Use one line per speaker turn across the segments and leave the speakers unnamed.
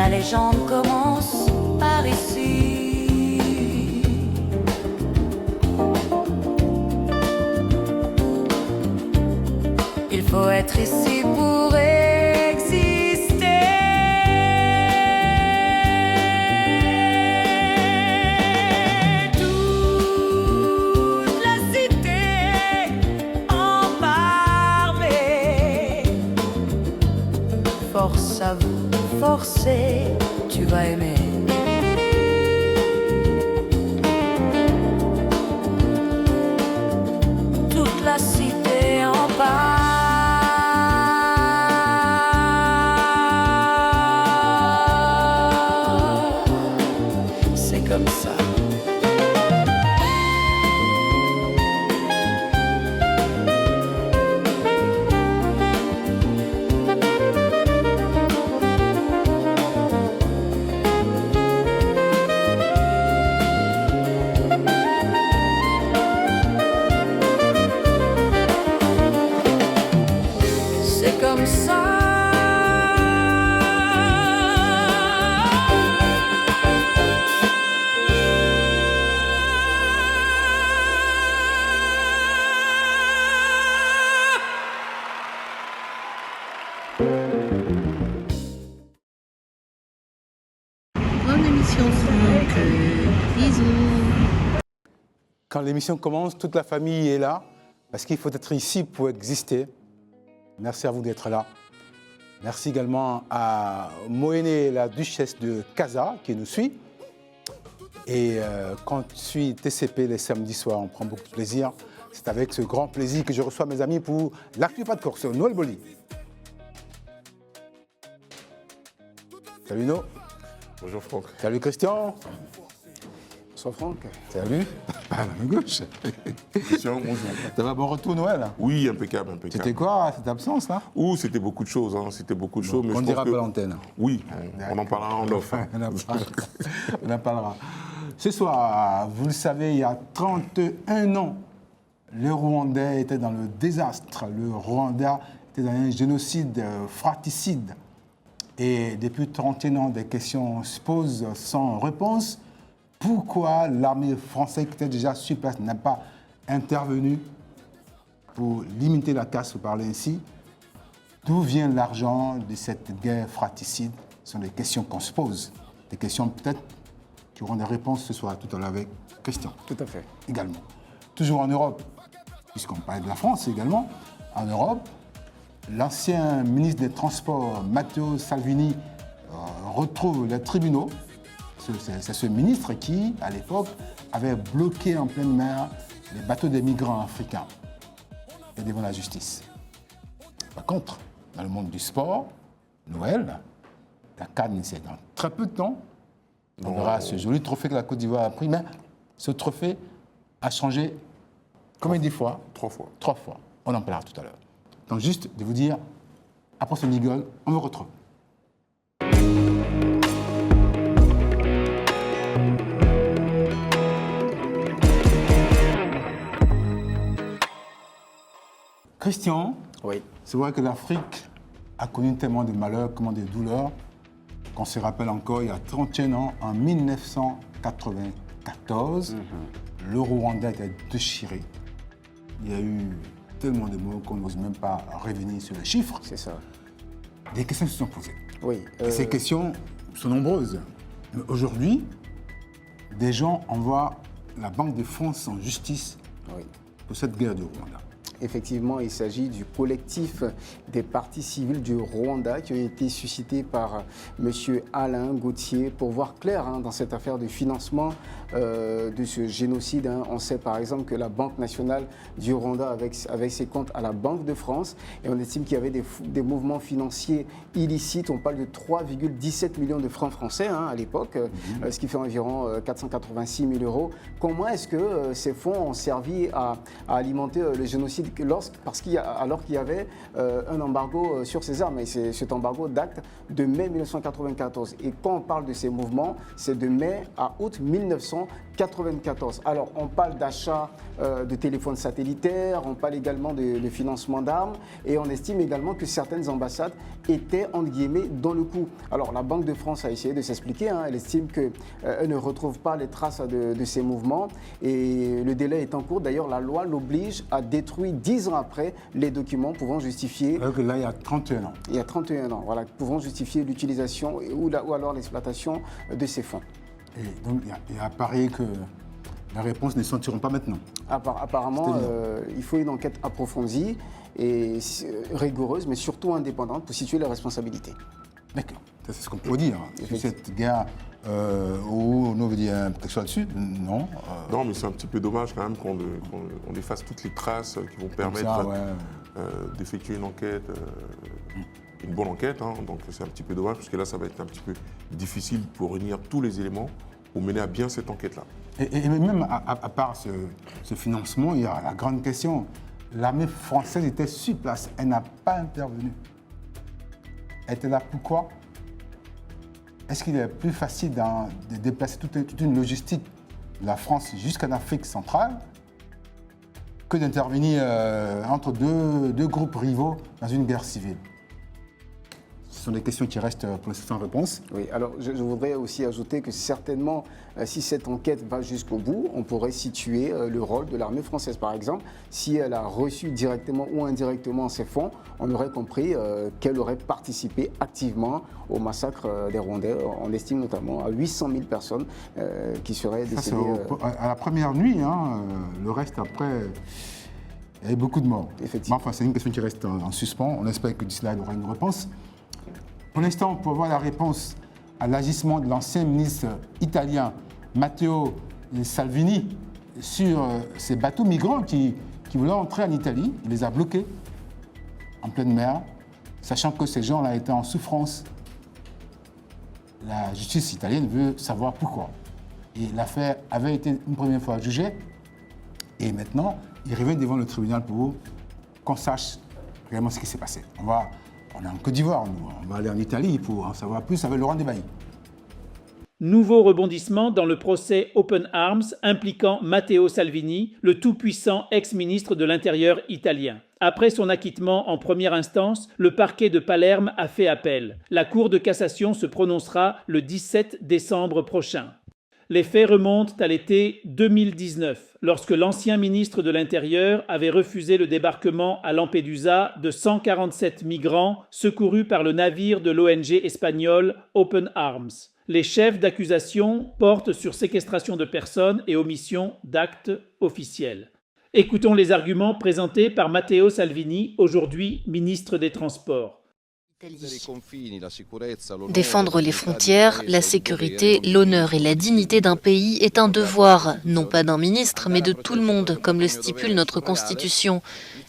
La légende commence par ici. Il faut être ici pour exister. Toute la cité en parler. Force à vous, forcez, tu vas aimer. Toute la cité en parle. C'est comme ça. C'est comme ça.
Bonne émission, Franck. Bisous.
Quand l'émission commence, toute la famille est là, parce qu'il faut être ici pour exister. Merci à vous d'être là. Merci également à Moéné, la duchesse de Casa, qui nous suit. Et quand je suis TCP les samedis soirs, on prend beaucoup de plaisir. C'est avec ce grand plaisir que je reçois mes amis pour l'actu pas de course. Noël Boli. Salut No.
Bonjour Franck.
Salut Christian.
Bonsoir Franck.
Salut. Par la main gauche.
Christian, bonjour.
Ça va, bon retour Noël.
Oui, impeccable, impeccable.
C'était quoi cette absence là?
Ouh, c'était beaucoup de choses, hein. C'était beaucoup de choses. Mais
On
je
dira
pense
pas
que...
l'antenne.
Oui, on en parlera en off. Hein.
On en parlera. Ce soir, vous le savez, il y a 31 ans, le Rwandais était dans le désastre. Le Rwanda était dans un génocide fratricide. Et depuis 31 ans, des questions se posent sans réponse. Pourquoi l'armée française, qui était déjà sur place, n'a pas intervenu pour limiter la casse, pour parler ainsi? D'où vient l'argent de cette guerre fratricide? Ce sont des questions qu'on se pose. Des questions peut-être qui auront des réponses ce soir, tout à l'heure avec Christian.
Tout à fait.
Également. Toujours en Europe, puisqu'on parlait de la France également, en Europe, l'ancien ministre des Transports, Matteo Salvini, retrouve les tribunaux. C'est ce ministre qui, à l'époque, avait bloqué en pleine mer les bateaux des migrants africains et devant la justice. Par contre, dans le monde du sport, Noël, la Cannes, c'est dans très peu de temps. On verra ce joli trophée que la Côte d'Ivoire a pris, mais ce trophée a changé combien de fois?
3 fois.
3 fois. On en parlera tout à l'heure. Donc juste de vous dire, après ce niggle, on me retrouve. Christian,
Oui.
c'est vrai que l'Afrique a connu tellement de malheurs, comment de douleurs, qu'on se rappelle encore, il y a 31 ans, en 1994, le Rwanda était déchiré. Il y a eu tellement de morts qu'on n'ose même pas revenir sur les chiffres.
C'est ça.
Des questions se sont posées.
Oui.
Et ces questions sont nombreuses. Mais aujourd'hui, des gens envoient la Banque de France en justice
Oui.
pour cette guerre du Rwanda.
Effectivement, il s'agit du collectif des partis civils du Rwanda qui ont été suscités par M. Alain Gauthier pour voir clair dans cette affaire de financement de ce génocide. On sait par exemple que la Banque nationale du Rwanda avec ses comptes à la Banque de France et on estime qu'il y avait des mouvements financiers illicites. On parle de 3,17 millions de francs français à l'époque, ce qui fait environ 486 000 euros. Comment est-ce que ces fonds ont servi à alimenter le génocide alors qu'il y avait un embargo sur ces armes. Et cet embargo date de mai 1994. Et quand on parle de ces mouvements, c'est de mai à août 1994. Alors, on parle d'achat de téléphones satellitaires, on parle également de financement d'armes, et on estime également que certaines ambassades étaient, entre guillemets, dans le coup. Alors, la Banque de France a essayé de s'expliquer, elle estime qu'elle ne retrouve pas les traces de ces mouvements, et le délai est en cours. D'ailleurs, la loi l'oblige à détruire 10 ans après les documents pouvant justifier...
Alors que là, il y a 31 ans.
Il y a 31 ans, voilà, pouvant justifier l'utilisation ou alors l'exploitation de ces fonds.
Et donc, il y a à parier que la réponse ne sentiront pas maintenant.
Apparemment, il faut une enquête approfondie et rigoureuse, mais surtout indépendante pour situer les responsabilités.
D'accord, c'est ce qu'on peut dire. Sur cette guerre où on veut dire quelque chose là-dessus, non.
Non, mais c'est un petit peu dommage quand même qu'on efface toutes les traces qui vont permettre d'effectuer une enquête, une bonne enquête. Donc c'est un petit peu dommage parce que là, ça va être un petit peu difficile pour réunir tous les éléments pour mener à bien cette enquête-là.
Et même à part ce financement, il y a la grande question. L'armée française était sur place, elle n'a pas intervenu. Elle était là pourquoi? Est-ce qu'il est plus facile de déplacer toute une logistique de la France jusqu'en Afrique centrale que d'intervenir entre deux groupes rivaux dans une guerre civile? Ce sont des questions qui restent pour l'instant sans réponse.
Oui, alors je voudrais aussi ajouter que certainement, si cette enquête va jusqu'au bout, on pourrait situer le rôle de l'armée française. Par exemple, si elle a reçu directement ou indirectement ces fonds, on aurait compris qu'elle aurait participé activement au massacre des Rwandais. On estime notamment à 800 000 personnes qui seraient décédées.
À la première nuit, le reste après, il y a eu beaucoup de morts.
Effectivement.
Enfin, c'est une question qui reste en suspens. On espère que d'ici là, il y aura une réponse. Pour l'instant, pour avoir la réponse à l'agissement de l'ancien ministre italien Matteo Salvini sur ces bateaux migrants qui voulaient entrer en Italie, il les a bloqués en pleine mer, sachant que ces gens-là étaient en souffrance. La justice italienne veut savoir pourquoi. Et l'affaire avait été une première fois jugée, et maintenant, il revient devant le tribunal pour qu'on sache réellement ce qui s'est passé. On est en Côte d'Ivoire, nous. On va aller en Italie pour en savoir plus avec Laurent Debailly.
Nouveau rebondissement dans le procès Open Arms impliquant Matteo Salvini, le tout-puissant ex-ministre de l'Intérieur italien. Après son acquittement en première instance, le parquet de Palerme a fait appel. La Cour de cassation se prononcera le 17 décembre prochain. Les faits remontent à l'été 2019, lorsque l'ancien ministre de l'Intérieur avait refusé le débarquement à Lampedusa de 147 migrants secourus par le navire de l'ONG espagnole Open Arms. Les chefs d'accusation portent sur séquestration de personnes et omission d'actes officiels. Écoutons les arguments présentés par Matteo Salvini, aujourd'hui ministre des Transports.
Défendre les frontières, la sécurité, l'honneur et la dignité d'un pays est un devoir, non pas d'un ministre, mais de tout le monde, comme le stipule notre Constitution.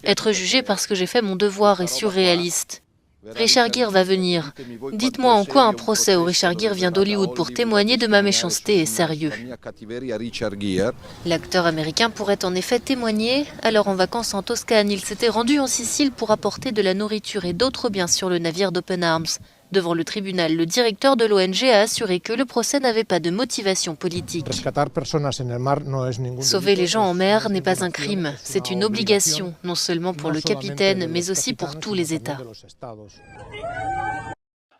Être jugé parce que j'ai fait mon devoir est surréaliste. Richard Gere va venir. Dites-moi en quoi un procès où Richard Gere vient d'Hollywood pour témoigner de ma méchanceté est sérieux. L'acteur américain pourrait en effet témoigner. Alors en vacances en Toscane, il s'était rendu en Sicile pour apporter de la nourriture et d'autres biens sur le navire d'Open Arms. Devant le tribunal, le directeur de l'ONG a assuré que le procès n'avait pas de motivation politique. Sauver les gens en mer n'est pas un crime, c'est une obligation, non seulement pour le capitaine, mais aussi pour tous les États.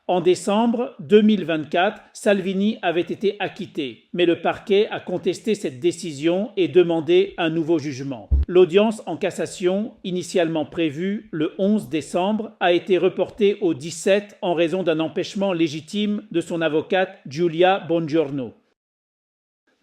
En décembre 2024, Salvini avait été acquitté, mais le parquet a contesté cette décision et demandé un nouveau jugement. L'audience en cassation, initialement prévue le 11 décembre, a été reportée au 17 en raison d'un empêchement légitime de son avocate Giulia Bongiorno.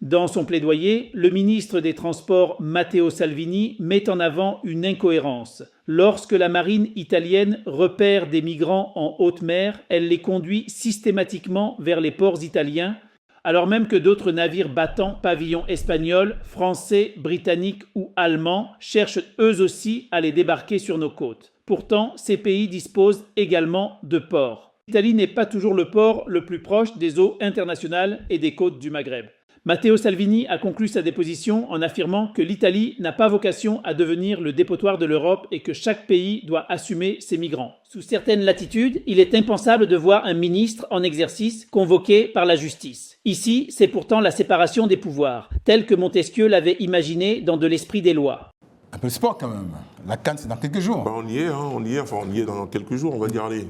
Dans son plaidoyer, le ministre des Transports Matteo Salvini met en avant une incohérence. Lorsque la marine italienne repère des migrants en haute mer, elle les conduit systématiquement vers les ports italiens, alors même que d'autres navires battant pavillon espagnol, français, britannique ou allemand cherchent eux aussi à les débarquer sur nos côtes. Pourtant, ces pays disposent également de ports. L'Italie n'est pas toujours le port le plus proche des eaux internationales et des côtes du Maghreb. Matteo Salvini a conclu sa déposition en affirmant que l'Italie n'a pas vocation à devenir le dépotoir de l'Europe et que chaque pays doit assumer ses migrants. Sous certaines latitudes, il est impensable de voir un ministre en exercice convoqué par la justice. Ici, c'est pourtant la séparation des pouvoirs, telle que Montesquieu l'avait imaginée dans De l'esprit des lois.
Un peu de sport quand même. La CAN, c'est dans quelques jours.
Bah, on y est, on y est dans quelques jours, on va dire, allez,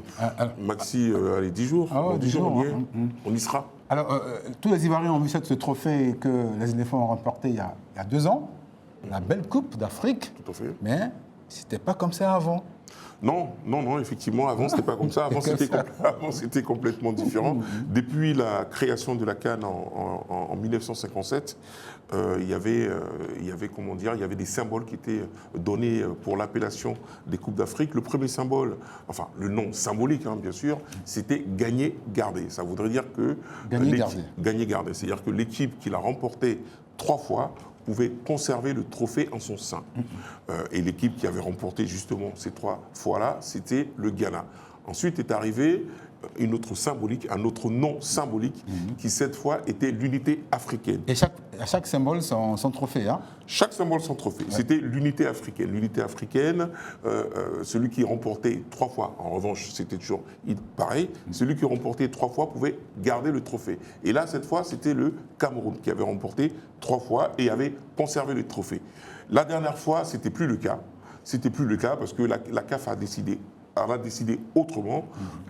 maxi, allez, 10 jours.
Ah ouais,
dans
10 jours,
on y est, on y sera.
Alors, tous les Ivoiriens ont vu ce trophée que les éléphants ont remporté il y a 2 ans, la belle Coupe d'Afrique.
Tout à fait.
Mais c'était pas comme ça avant.
Non, effectivement, avant, c'était pas comme ça. Avant, c'était complètement différent. Depuis la création de la CAN en 1957, il y avait des symboles qui étaient donnés pour l'appellation des Coupes d'Afrique. Le premier symbole, enfin, le nom symbolique, bien sûr, c'était gagner-garder. Ça voudrait dire que... Gagner-garder. C'est-à-dire que l'équipe qui l'a remporté 3 fois pouvait conserver le trophée en son sein. Et l'équipe qui avait remporté justement ces 3 fois-là, c'était le Ghana. Ensuite est arrivé un autre nom symbolique, qui cette fois était l'unité africaine.
Et chaque symbole son trophée, hein?
Chaque symbole son trophée. Ouais. C'était l'unité africaine. L'unité africaine, celui qui remportait 3 fois, en revanche, c'était toujours pareil, celui qui remportait 3 fois pouvait garder le trophée. Et là, cette fois, c'était le Cameroun qui avait remporté 3 fois et avait conservé le trophée. La dernière fois, c'était plus le cas. C'était plus le cas parce que la CAF a décidé autrement.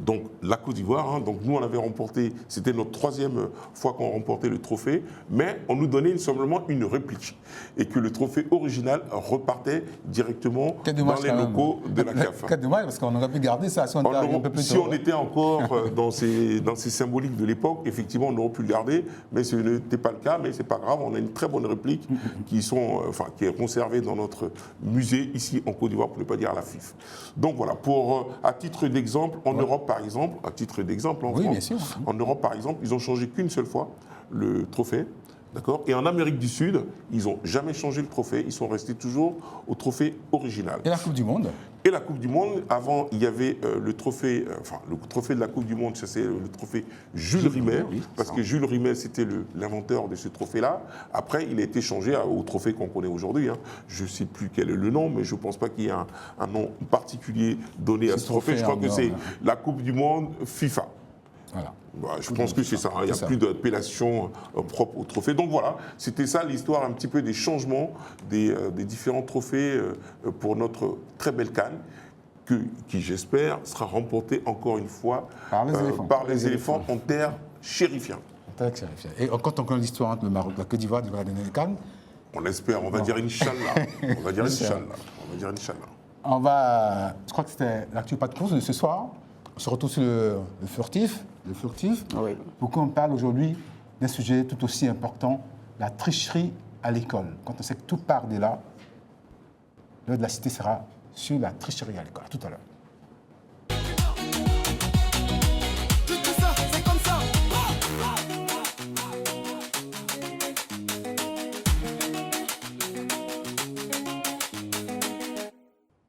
Donc la Côte d'Ivoire, donc nous on avait remporté, c'était notre 3e fois qu'on remportait le trophée, mais on nous donnait simplement une réplique et que le trophée original repartait directement dans les locaux de la CAF.
Quel dommage, parce qu'on aurait pu garder ça si on était un peu plus tôt.
Si on était encore dans ces symboliques de l'époque, effectivement on aurait pu le garder, mais ce n'était pas le cas, mais c'est pas grave, on a une très bonne réplique qui est conservée dans notre musée ici en Côte d'Ivoire, pour ne pas dire à la FIF. Donc voilà, à titre d'exemple, en Europe par exemple, en Europe par exemple, ils ont changé qu'une seule fois le trophée, d'accord. Et en Amérique du Sud, ils n'ont jamais changé le trophée, ils sont restés toujours au trophée original.
Et la Coupe du Monde?
Et la Coupe du Monde, avant, il y avait le trophée de la Coupe du Monde, c'est le trophée Jules Rimet, parce que Jules Rimet, c'était l'inventeur de ce trophée-là. Après, il a été changé au trophée qu'on connaît aujourd'hui. Je ne sais plus quel est le nom, mais je ne pense pas qu'il y ait un nom particulier donné à ce trophée. Je crois que c'est la Coupe du Monde FIFA. Voilà. Je pense que c'est ça. Il n'y a plus d'appellation propre au trophée. Donc voilà, c'était ça l'histoire un petit peu des changements des différents trophées pour notre très belle CAN, qui j'espère sera remportée encore une fois par les éléphants en terre chérifien.
Et quand on connaît l'histoire entre le Maroc et la Côte d'Ivoire, la CAN,
on espère, on va dire Inch'Allah. On va dire Inch'Allah.
Je crois que c'était l'actu pas de course de ce soir. On se retrouve sur le furtif.
Oui.
Pourquoi on parle aujourd'hui d'un sujet tout aussi important, la tricherie à l'école. Quand on sait que tout part de là, l'heure de la cité sera sur la tricherie à l'école. À tout à l'heure.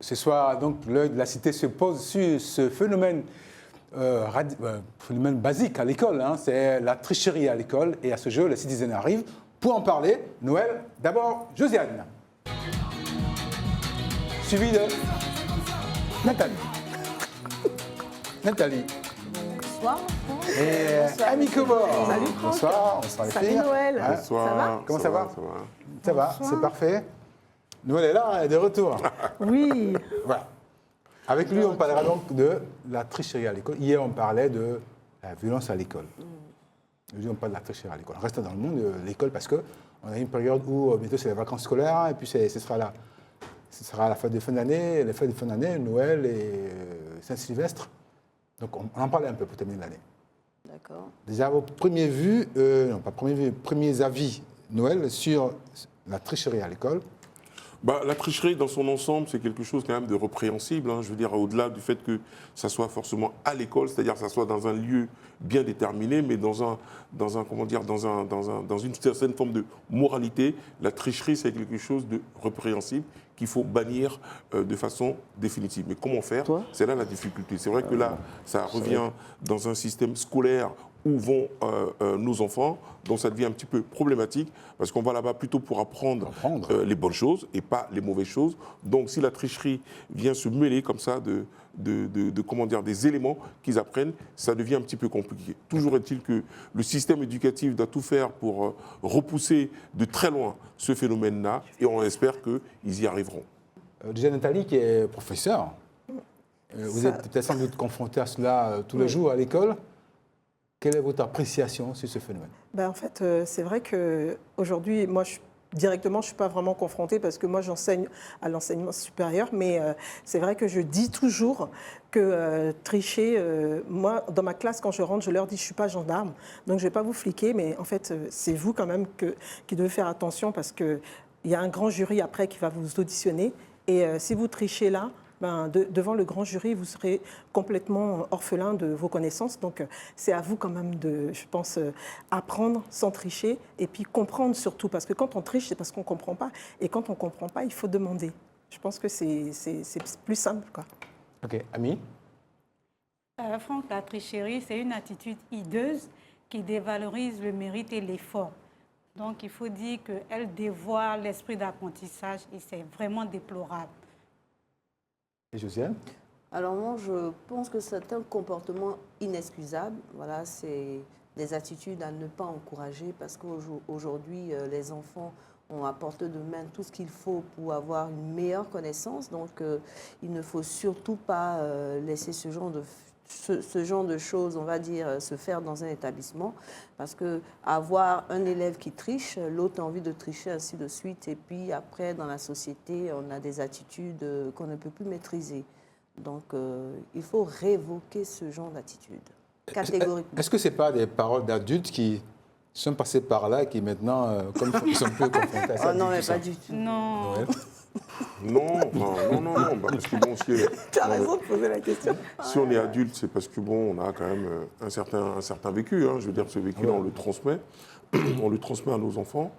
Ce soir, donc, l'œil de la cité se pose sur ce phénomène, phénomène basique à l'école. C'est la tricherie à l'école. Et à ce jeu, les citizens arrivent. Pour en parler, Noël, d'abord Josiane. Suivi de Nathalie.
Bonsoir.
Et Ami Cobor.
Salut,
bonsoir. Bonsoir les
Salut
filles.
Noël.
Bonsoir.
Ça va?
Comment ça va? Ça va, c'est parfait. Noël est là, elle est de retour.
Oui.
Voilà. Avec lui, on parlera donc de la tricherie à l'école. Hier, on parlait de la violence à l'école. Aujourd'hui, on parle de la tricherie à l'école. On reste dans le monde de l'école parce qu'on a une période où bientôt c'est les vacances scolaires et puis ce sera la fête de fin d'année, les fêtes de fin d'année, Noël et Saint-Sylvestre. Donc on en parlait un peu pour terminer l'année.
D'accord.
Déjà, vos premiers premiers avis, Noël, sur la tricherie à l'école.
La tricherie dans son ensemble, c'est quelque chose quand même de répréhensible. Je veux dire, au-delà du fait que ça soit forcément à l'école, c'est-à-dire que ça soit dans un lieu bien déterminé, mais dans une certaine forme de moralité, la tricherie, c'est quelque chose de répréhensible qu'il faut bannir de façon définitive. Mais comment faire? C'est là la difficulté. C'est vrai que là, ça revient dans un système scolaire où vont nos enfants. Donc ça devient un petit peu problématique parce qu'on va là-bas plutôt pour apprendre les bonnes choses et pas les mauvaises choses. Donc si la tricherie vient se mêler comme ça comment dire, des éléments qu'ils apprennent, ça devient un petit peu compliqué. Toujours est-il que le système éducatif doit tout faire pour repousser de très loin ce phénomène-là et on espère qu'ils y arriveront.
Déjà Nathalie qui est professeure, vous êtes peut-être sans doute confrontée à cela tous les jours à l'école. Quelle est votre appréciation sur ce phénomène?
En fait, c'est vrai qu'aujourd'hui, moi, directement, je ne suis pas vraiment confrontée parce que moi, j'enseigne à l'enseignement supérieur, mais c'est vrai que je dis toujours que tricher, moi, dans ma classe, quand je rentre, je leur dis, je ne suis pas gendarme, donc je ne vais pas vous fliquer, mais en fait, c'est vous quand même qui devez faire attention parce qu'il y a un grand jury après qui va vous auditionner, et si vous trichez là, devant le grand jury, vous serez complètement orphelin de vos connaissances. Donc, c'est à vous quand même de, je pense, apprendre sans tricher et puis comprendre surtout. Parce que quand on triche, c'est parce qu'on ne comprend pas. Et quand on ne comprend pas, il faut demander. Je pense que c'est plus simple, quoi.
OK. Ami?
Franck, la tricherie, c'est une attitude hideuse qui dévalorise le mérite et l'effort. Donc, il faut dire qu'elle dévoie l'esprit d'apprentissage et c'est vraiment déplorable.
Et Josiane?
Alors moi, je pense que c'est un comportement inexcusable. Voilà, c'est des attitudes à ne pas encourager parce qu'aujourd'hui, les enfants ont à portée de main tout ce qu'il faut pour avoir une meilleure connaissance. Donc, il ne faut surtout pas laisser ce genre de choses, on va dire, se faire dans un établissement. Parce qu'avoir un élève qui triche, l'autre a envie de tricher, ainsi de suite. Et puis après, dans la société, on a des attitudes qu'on ne peut plus maîtriser. Donc, il faut révoquer ce genre d'attitude, catégoriquement.
Est-ce que ce n'est pas des paroles d'adultes qui sont passés par là et qui maintenant, comme ils sont un peu confrontés à ça?
Oh non, mais pas du tout.
Non.
Non, parce que bon,
Tu as raison de poser la question.
Si on est adulte, c'est parce que bon, on a quand même un certain vécu. Hein. Je veux dire, ce vécu-là, on le transmet. On le transmet à nos enfants.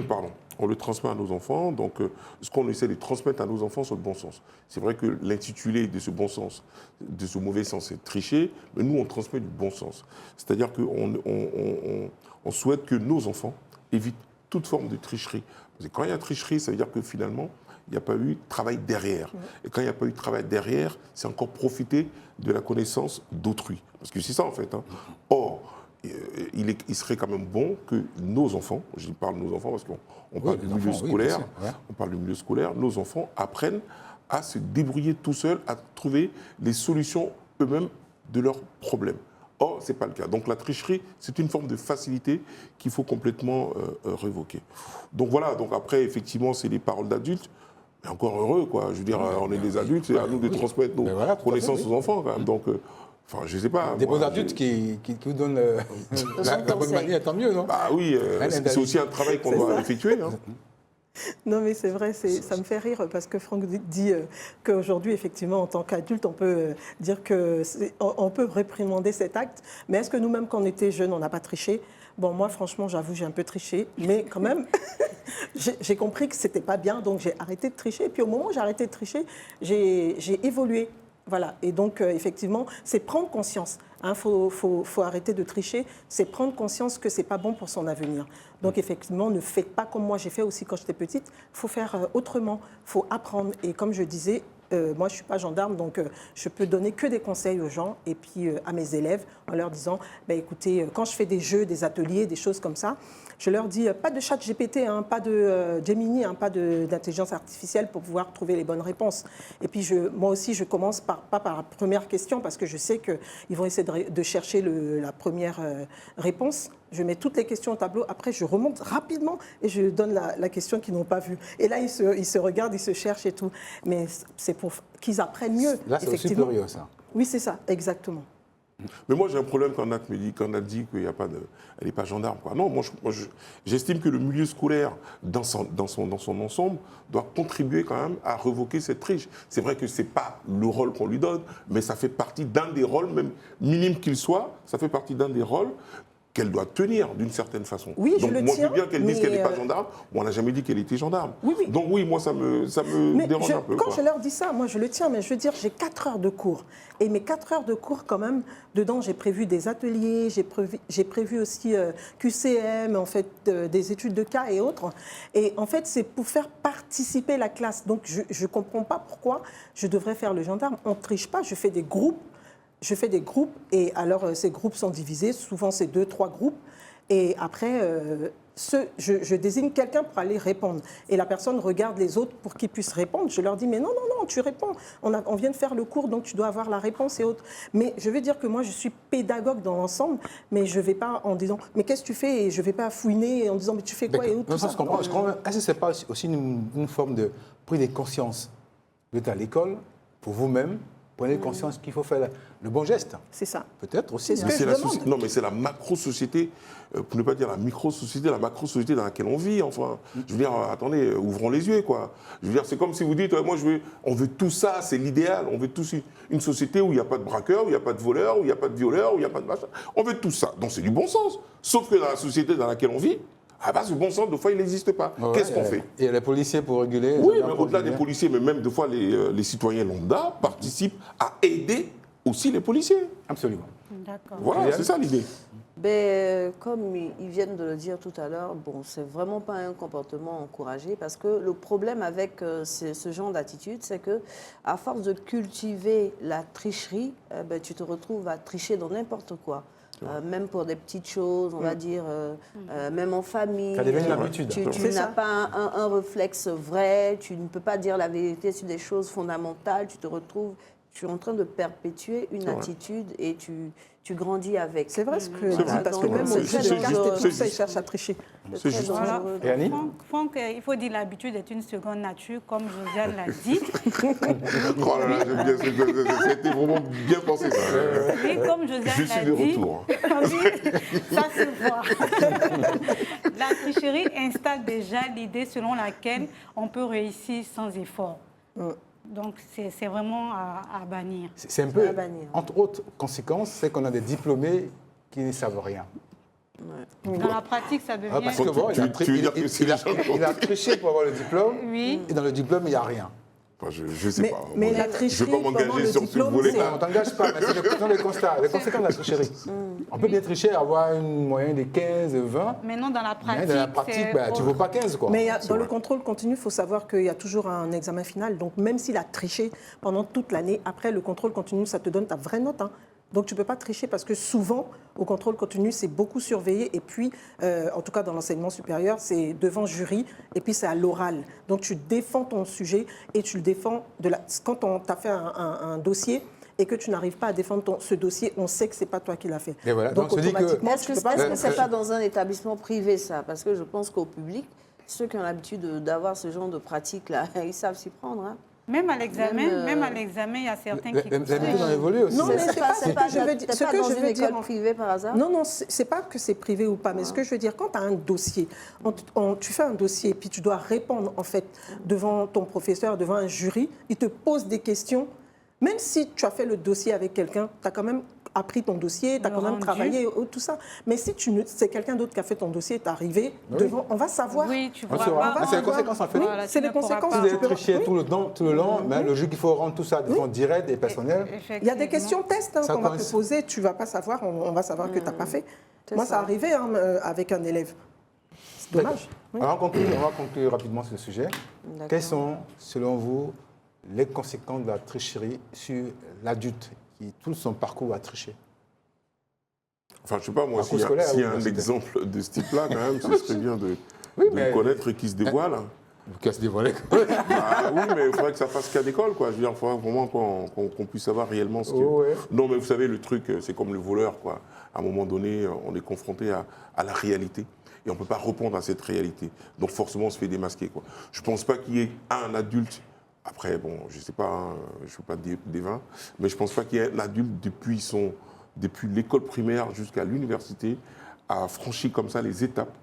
Pardon. On le transmet à nos enfants. Donc, ce qu'on essaie de transmettre à nos enfants, c'est le bon sens. C'est vrai que l'intitulé de ce bon sens, de ce mauvais sens, c'est tricher. Mais nous, on transmet du bon sens. C'est-à-dire qu'on souhaite que nos enfants évitent toute forme de tricherie. Parce que quand il y a tricherie, ça veut dire que finalement, il n'y a pas eu de travail derrière. Et quand il n'y a pas eu de travail derrière, c'est encore profiter de la connaissance d'autrui. Parce que c'est ça, en fait. Hein. Or, il serait quand même bon que nos enfants, je parle de nos enfants parce qu'on parle du milieu scolaire, on parle du milieu scolaire, nos enfants apprennent à se débrouiller tout seuls, à trouver les solutions eux-mêmes de leurs problèmes. Or, ce n'est pas le cas. Donc la tricherie, c'est une forme de facilité qu'il faut complètement révoquer. Donc voilà, donc après, effectivement, c'est les paroles d'adultes. Mais encore heureux, quoi. Je veux dire, on est des adultes, c'est à nous de transmettre nos connaissances aux enfants, quand même. Donc, enfin, je ne sais pas.
Des bons adultes qui vous donnent la bonne manière, tant mieux, non?
Bah oui, c'est aussi un travail qu'on doit effectuer. Hein.
Non, mais c'est vrai, ça me fait rire parce que Franck dit qu'aujourd'hui, effectivement, en tant qu'adulte, on peut dire qu'on peut réprimander cet acte. Mais est-ce que nous-mêmes, quand on était jeunes, on n'a pas triché? Bon, moi, franchement, j'avoue, j'ai un peu triché. Mais quand même, j'ai compris que ce n'était pas bien, donc j'ai arrêté de tricher. Et puis au moment où j'ai arrêté de tricher, j'ai évolué. Voilà, et donc effectivement, c'est prendre conscience. Il faut arrêter de tricher, c'est prendre conscience que ce n'est pas bon pour son avenir. Donc effectivement, ne faites pas comme moi j'ai fait aussi quand j'étais petite, il faut faire autrement, il faut apprendre. Et comme je disais, moi je ne suis pas gendarme, donc je peux donner que des conseils aux gens et puis à mes élèves en leur disant, écoutez, quand je fais des jeux, des ateliers, des choses comme ça, je leur dis pas de chat GPT, hein, pas de Gemini, hein, pas d'intelligence artificielle pour pouvoir trouver les bonnes réponses. Et puis moi aussi, je commence pas par la première question parce que je sais qu'ils vont essayer de chercher la première réponse. Je mets toutes les questions au tableau, après je remonte rapidement et je donne la question qu'ils n'ont pas vue. Et là, ils se regardent, ils se cherchent et tout. Mais c'est pour qu'ils apprennent mieux.
Là, c'est au supérieur, ça.
Oui, c'est ça, exactement.
Mais moi, j'ai un problème quand Nat me dit qu'il n'y a pas elle n'est pas gendarme, quoi. Non, moi, j'estime que le milieu scolaire, dans son ensemble, doit contribuer quand même à revoquer cette triche. C'est vrai que ce n'est pas le rôle qu'on lui donne, mais ça fait partie d'un des rôles, même minime qu'il soit, ça fait partie d'un des rôles qu'elle doit tenir d'une certaine façon.
Oui,
donc,
je le
moi,
tiens,
je veux bien qu'elle dise qu'elle n'est pas
mais,
gendarme. Moi, on n'a jamais dit qu'elle était gendarme.
Oui, oui.
Donc oui, moi, ça me dérange un peu.
Quand
quoi.
je leur dis ça, moi je le tiens, mais je veux dire, j'ai 4 heures de cours. Et mes 4 heures de cours, quand même, dedans, j'ai prévu des ateliers, j'ai prévu aussi QCM, en fait, des études de cas et autres. Et en fait, c'est pour faire participer la classe. Donc, je ne comprends pas pourquoi je devrais faire le gendarme. On ne triche pas, je fais des groupes. Et alors ces groupes sont divisés, souvent c'est 2-3 groupes. Et après, je désigne quelqu'un pour aller répondre. Et la personne regarde les autres pour qu'ils puissent répondre. Je leur dis, mais non, tu réponds. On vient de faire le cours, donc tu dois avoir la réponse et autres. Mais je veux dire que moi, je suis pédagogue dans l'ensemble, mais je ne vais pas en disant, mais qu'est-ce que tu fais? Et je ne vais pas fouiner en disant, mais tu fais quoi et autres.
Non, ça, je comprends. Est-ce que ce n'est pas aussi une forme de prise de conscience? Vous êtes à l'école, pour vous-même, prenez conscience qu'il faut faire le bon geste.
C'est ça.
Peut-être aussi.
Non, mais c'est la macro-société, pour ne pas dire la micro-société, la macro-société dans laquelle on vit. Enfin, je veux dire, attendez, ouvrons les yeux, quoi. Je veux dire, c'est comme si vous dites, moi, on veut tout ça, c'est l'idéal. On veut tous une société où il n'y a pas de braqueurs, où il n'y a pas de voleurs, où il n'y a pas de violeurs, où il n'y a pas de machin. On veut tout ça. Donc c'est du bon sens. Sauf que dans la société dans laquelle on vit, ce bon sens, des fois, il n'existe pas. Qu'est-ce qu'on fait?
Et les policiers pour réguler.
Oui, mais au-delà des policiers, mais même des fois, les citoyens lambda participent à aider aussi les policiers.
Absolument.
D'accord.
Voilà, c'est ça l'idée.
Ben, comme ils viennent de le dire tout à l'heure, bon, c'est vraiment pas un comportement encouragé parce que le problème avec ce genre d'attitude, c'est que à force de cultiver la tricherie, tu te retrouves à tricher dans n'importe quoi. Même pour des petites choses, on va dire, même en famille.
Ça devient une habitude.
Tu n'as pas un réflexe vrai, tu ne peux pas dire la vérité sur des choses fondamentales, tu te retrouves, tu es en train de perpétuer une attitude et tu grandis avec.
C'est vrai ce que tu dis, parce que même au jeu de cartes, tout ça, ils cherchent à tricher.
C'est juste.
Voilà.
Et Annie?
Franck, il faut dire l'habitude est une seconde nature, comme Josiane l'a dit.
Oh là là, c'était vraiment bien pensé. Ça.
Et comme Josiane
Je suis
l'a
de
dit,
retour.
oui, ça se voit. La tricherie installe déjà l'idée selon laquelle on peut réussir sans effort. Donc, c'est vraiment à bannir.
C'est un peu, entre autres conséquences, c'est qu'on a des diplômés qui ne savent rien.
Ouais. Dans la pratique, ça devient...
Parce que bon, il a triché pour avoir le diplôme,
oui.
Et dans le diplôme, il n'y a rien.
Enfin, je ne sais pas.
Mais la tricherie,
je ne vais pas m'engager sur ce volet.
On ne t'engage pas, mais c'est les conséquences de la tricherie. On peut bien tricher, avoir une moyenne de 15, 20.
Mais non, dans la pratique,
tu ne vaux pas 15, quoi.
Mais dans le contrôle continu, il faut savoir qu'il y a toujours un examen final. Donc, même s'il a triché pendant toute l'année, après le contrôle continu, ça te donne ta vraie note. Donc, tu ne peux pas tricher parce que souvent, au contrôle continu, c'est beaucoup surveillé. Et puis, en tout cas, dans l'enseignement supérieur, c'est devant jury et puis c'est à l'oral. Donc, tu défends ton sujet et tu le défends quand on t'a fait un dossier et que tu n'arrives pas à défendre ce dossier, on sait que ce n'est pas toi qui l'as fait.
Et voilà.
Donc, automatiquement,
est-ce que ce n'est pas dans un établissement privé, ça? Parce que je pense qu'au public, ceux qui ont l'habitude d'avoir ce genre de pratique-là, ils savent s'y prendre.
Même à l'examen, il y a certains qui...
Les habitudes ont évolué aussi.
Non, mais c'est pas ce que je veux dire.
Ce que je veux dire, privée par hasard.
Non, c'est pas que c'est privé ou pas, mais ce que je veux dire, quand tu as un dossier, tu fais un dossier et puis tu dois répondre en fait devant ton professeur, devant un jury, il te pose des questions. Même si tu as fait le dossier avec quelqu'un, tu as quand même appris ton dossier, tu as quand même travaillé, tout ça. Mais si c'est quelqu'un d'autre qui a fait ton dossier, tu es arrivé devant, on va savoir.
Oui, tu vois.
C'est les conséquences en fait.
Voilà, c'est les conséquences.
Si vous avez triché tout le long, mais le juge, il faut rendre tout ça de façon directe et personnelle.
Il y a des questions tests qu'on va te poser, tu ne vas pas savoir, on va savoir que tu n'as pas fait. Moi, ça arrivait avec un élève. C'est dommage.
On va conclure rapidement sur le sujet. Quelles sont, selon vous, les conséquences de la tricherie sur l'adulte qui tout son parcours a triché?
Enfin, je ne sais pas, moi, s'il y a un exemple de ce type-là, quand même, ce serait bien de connaître qui se dévoile.
Qui se dévoile?
Oui, mais il faudrait que ça fasse qu'à l'école, quoi. Je veux dire, il faudrait vraiment qu'on puisse savoir réellement ce que... Non, mais vous savez, le truc, c'est comme le voleur, quoi. À un moment donné, on est confronté à la réalité. Et on ne peut pas répondre à cette réalité. Donc, forcément, on se fait démasquer, quoi. Je ne pense pas qu'il y ait un adulte... Après, bon, je ne sais pas, je ne suis pas dévin, mais je ne pense pas qu'il y ait un adulte depuis l'école primaire jusqu'à l'université a franchi comme ça les étapes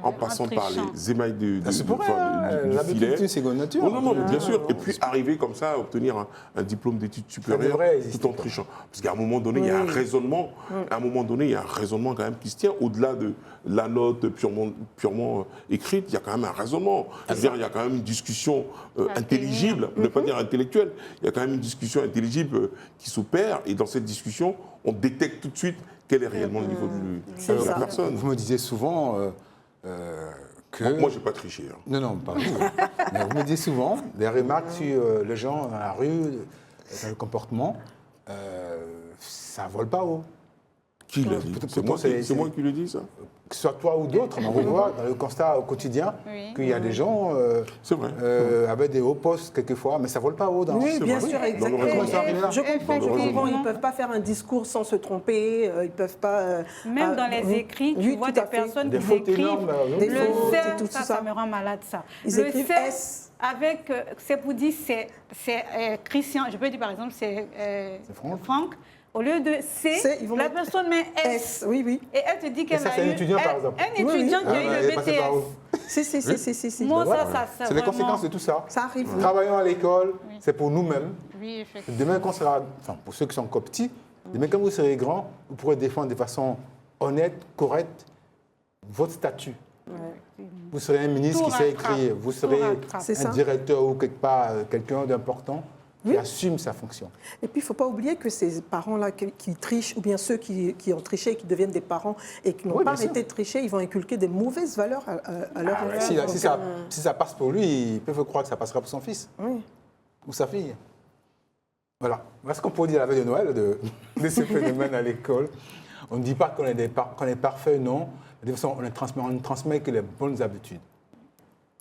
en passant par les émails du
l'habitude, c'est bonne nature.
Non, mais bien sûr. Et puis arriver comme ça à obtenir un diplôme d'études supérieures tout en trichant. Parce qu'à un moment donné, il y a un raisonnement. À un moment donné, il y a un raisonnement quand même qui se tient au-delà de la note purement écrite. Il y a quand même un raisonnement. C'est-à-dire, il y a quand même une discussion intelligible, ne pas dire intellectuelle. Il y a quand même une discussion intelligible qui s'opère. Et dans cette discussion, on détecte tout de suite quel est réellement le niveau de la personne.
Vous me disiez souvent que...
Moi, je n'ai pas triché. Hein.
Non, pas vous. Mais vous me disiez souvent des remarques sur les gens dans la rue, dans le comportement. Ça ne vole pas haut.
Qui l'a dit? C'est moi qui le dis, ça?
Que ce soit toi ou d'autres, on voit dans le constat au quotidien qu'il y a des gens avec des hauts postes quelquefois, mais ça ne vole pas haut.
Oui, bien sûr, exactement. Je comprends, ils ne peuvent pas faire un discours sans se tromper, ils ne peuvent pas...
Même dans les écrits, tu vois des personnes qui écrivent
des
le
fautes
C,
et tout
ça me rend malade, ça.
Ils
le
écrivent
C,
S.
avec, c'est pour dire, c'est Christian, je peux dire par exemple, c'est Franck. Au lieu de C, la personne met S.
Oui.
Et elle te dit qu'elle a eu...
C'est un étudiant, par exemple.
Un étudiant qui a eu le BTS.
Si.
Moi,
c'est les conséquences de tout ça.
Ça arrive.
Travaillons à l'école, c'est pour nous-mêmes.
Oui, effectivement.
Demain, quand on sera... Enfin, pour ceux qui sont encore petits, demain, quand vous serez grand, vous pourrez défendre de façon honnête, correcte, votre statut. Vous serez un ministre qui sait écrire. Vous serez un directeur ou quelque part, quelqu'un d'important qui assume sa fonction.
Et puis, il ne faut pas oublier que ces parents-là qui trichent, ou bien ceux qui ont triché et qui deviennent des parents et qui n'ont pas arrêté de tricher, ils vont inculquer des mauvaises valeurs à leur enfant.
Si ça passe pour lui, ils peuvent croire que ça passera pour son fils ou sa fille. Voilà. Voilà ce qu'on peut dire la veille de Noël de ce phénomène à l'école. On ne dit pas qu'on est parfait, non. De toute façon, on ne transmet que les bonnes habitudes.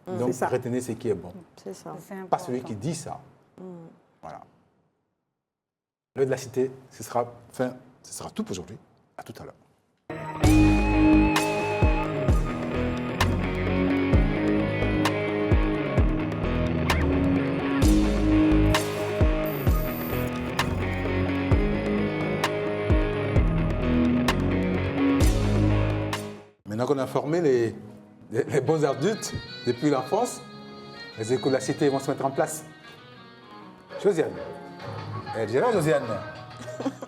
Donc, retenez ce qui est bon.
C'est ça.
Pas celui qui dit ça. Voilà. L'heure de la cité, ce sera tout pour aujourd'hui. À tout à l'heure. Maintenant qu'on a formé les bons adultes depuis l'enfance, les écoles de la cité vont se mettre en place. Josiane. Elle dit là, Josiane.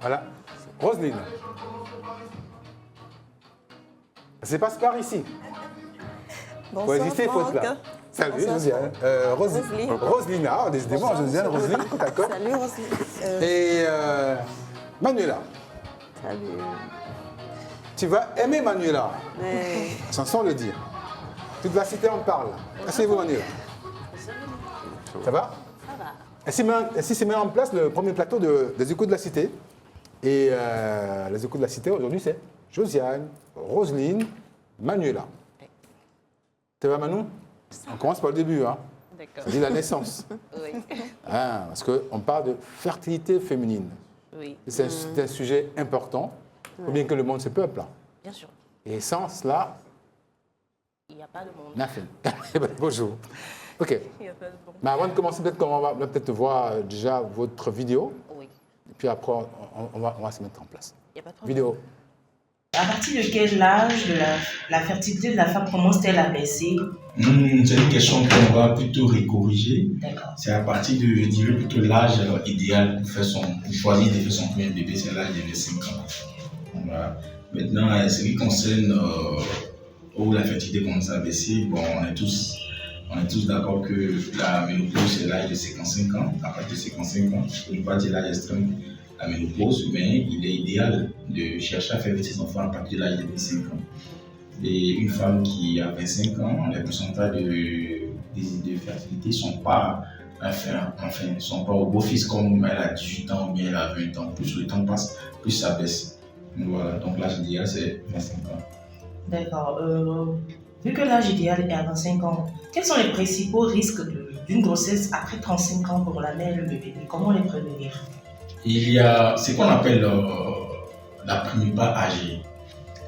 Voilà. Roselyne. Ça se passe par ici.
Bonsoir,
pour exister, il faut être là. Salut, Josiane. Roselyne. Ah, décidément, Josiane, Roselyne, d'accord.
Salut, Roselyne.
Et Manuela.
Salut.
Tu vas aimer Manuela. Sans le dire. Toute la cité en parle. Asseyez-vous, Manuela. Ça va? Ainsi se met en place le premier plateau des échos de la cité. Et les échos de la cité, aujourd'hui, c'est Josiane, Roselyne, Manuela. Ça va, Manu? On commence par le début, hein?
D'accord.
Ça dit la naissance.
Oui.
Ah, parce qu'on parle de fertilité féminine.
Oui.
C'est un sujet important, pour bien que le monde se peuple.
Bien sûr.
Et sans cela...
Il n'y a pas de monde.
Nothing. Bonjour. OK. Mais avant de commencer, peut-être qu'on va peut-être voir déjà votre vidéo.
Oui.
Et puis après, on va se mettre en place.
Il n'y a pas de problème.
Vidéo.
À partir de quel âge la fertilité de la femme commence-t-elle à baisser?
C'est une question qu'on va plutôt recorriger.
D'accord.
C'est à partir de, je dirais plutôt l'âge idéal pour choisir de faire son premier bébé, c'est l'âge de 5 ans. Voilà. Maintenant, ce qui concerne où la fertilité commence à baisser, bon, on est tous d'accord que la ménopause, c'est l'âge de 55 ans. À partir de 55 ans, je ne veux pas dire l'âge extrême, la ménopause, mais il est idéal de chercher à faire vivre ses enfants à partir de l'âge de 25 ans. Et une femme qui a 25 ans, les pourcentages de fertilité ne sont pas au beau fixe comme elle a 18 ans ou bien elle a 20 ans. Plus le temps passe, plus ça baisse. Voilà, donc l'âge idéal, c'est 25 ans.
D'accord. Vu que l'âge idéal est à 25 ans, quels sont les principaux risques d'une grossesse après 35 ans pour la mère et le bébé? Comment les prévenir?
Il y a ce qu'on appelle la prémenopause âgée.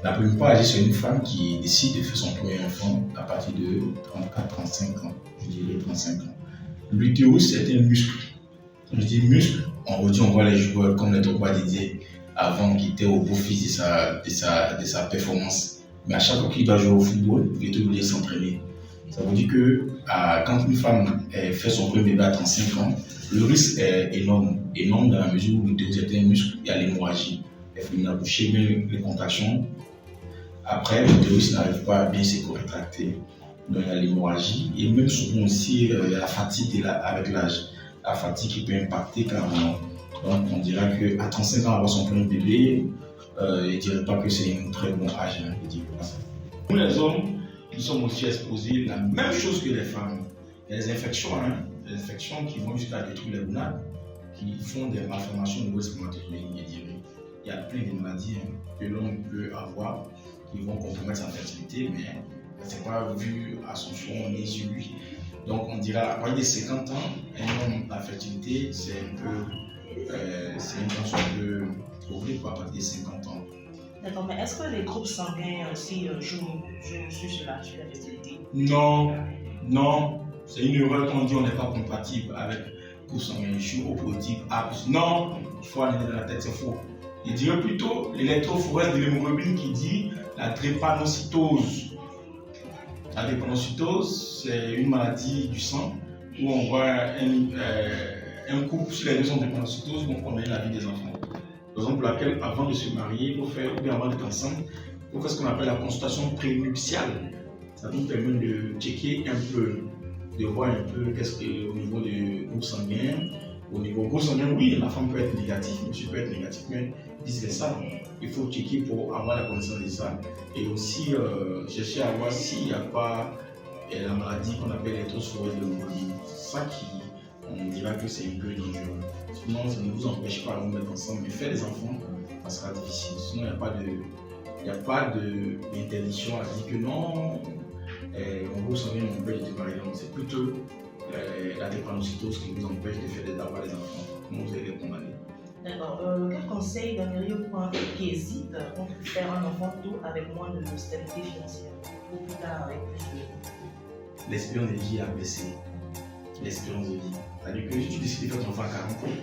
La prémenopause âgée, c'est une femme qui décide de faire son premier enfant à partir de 34-35 ans. Je dirais 35 ans. L'utérus, c'est un muscle. Quand je dis muscle, on voit les joueurs comme les Drogba Didier avant qui étaient au beau fixe de sa performance. Mais à chaque fois qu'il doit jouer au football, il est obligé de s'entraîner. Ça veut dire que quand une femme fait son premier bébé à 35 ans, le risque est énorme. Énorme dans la mesure où de certains muscles, il y a l'hémorragie. Elle finit à boucher même les contractions. Après, l'utérus n'arrive pas à bien se rétracter. Donc il y a l'hémorragie. Et même souvent aussi, il y a la fatigue avec l'âge. La fatigue qui peut impacter carrément. Donc on dirait qu'à 35 ans, avoir son premier bébé, je ne dirais pas que c'est un très bon âge. Hein, je dirais pas ça. Nous les hommes, nous sommes aussi exposés à la même chose que les femmes. Il y a des infections, des infections qui vont jusqu'à détruire les gonades, qui font des malformations au niveau spermatozoïde. Il y a plein de maladies que l'on peut avoir qui vont compromettre sa fertilité, mais ce n'est pas vu à son front ni sur lui. Donc on dirait à partir de 50 ans, un homme, la fertilité, c'est une chose un peu troublée à partir de 50 ans.
D'accord, mais est-ce que les groupes sanguins aussi jouent sur cela, sur la fertilité?
Non, non. C'est une erreur qu'on dit on n'est pas compatible avec le groupe sanguin. Je suis au prototype A+. Non, il faut aller dans la tête, c'est faux. Je dirais plutôt l'électrophorèse de l'hémoglobine qui dit la drépanocytose. La drépanocytose, c'est une maladie du sang où on voit un couple sur les deux ans de drépanocytose vont prendre la vie des enfants. Raison pour laquelle, avant de se marier, ou bien avant d'être ensemble, il faut faire ce qu'on appelle la consultation prénuptiale. Ça nous permet de checker un peu, de voir un peu qu'est-ce que au niveau du groupe sanguin. Au niveau groupe sanguin, oui, la femme peut être négative, le monsieur peut être négatif, mais vice-versa. Il faut checker pour avoir la connaissance de ça. Et aussi chercher à voir s'il n'y a pas la maladie qu'on appelle l'électrophorèse de l'hémoglobine. C'est ça qui, on dira que c'est un peu dangereux. Sinon, ça ne vous empêche pas de vous mettre ensemble, mais faire des enfants, ça sera difficile. Sinon, il n'y a pas d'interdiction à dire que non, on vous savez, on empêche de marier. C'est plutôt la drépanocytose qui vous empêche d'avoir des enfants. Comment vous allez les condamner?
D'accord. Quel conseil donneriez-vous pour un couple qui hésite entre faire un enfant tôt avec moins de stabilité financière ou plus tard avec plus de...
L'espérance de vie a baissé. L'espérance de vie. C'est-à-dire que si tu décides de faire ton enfant à 40 ans,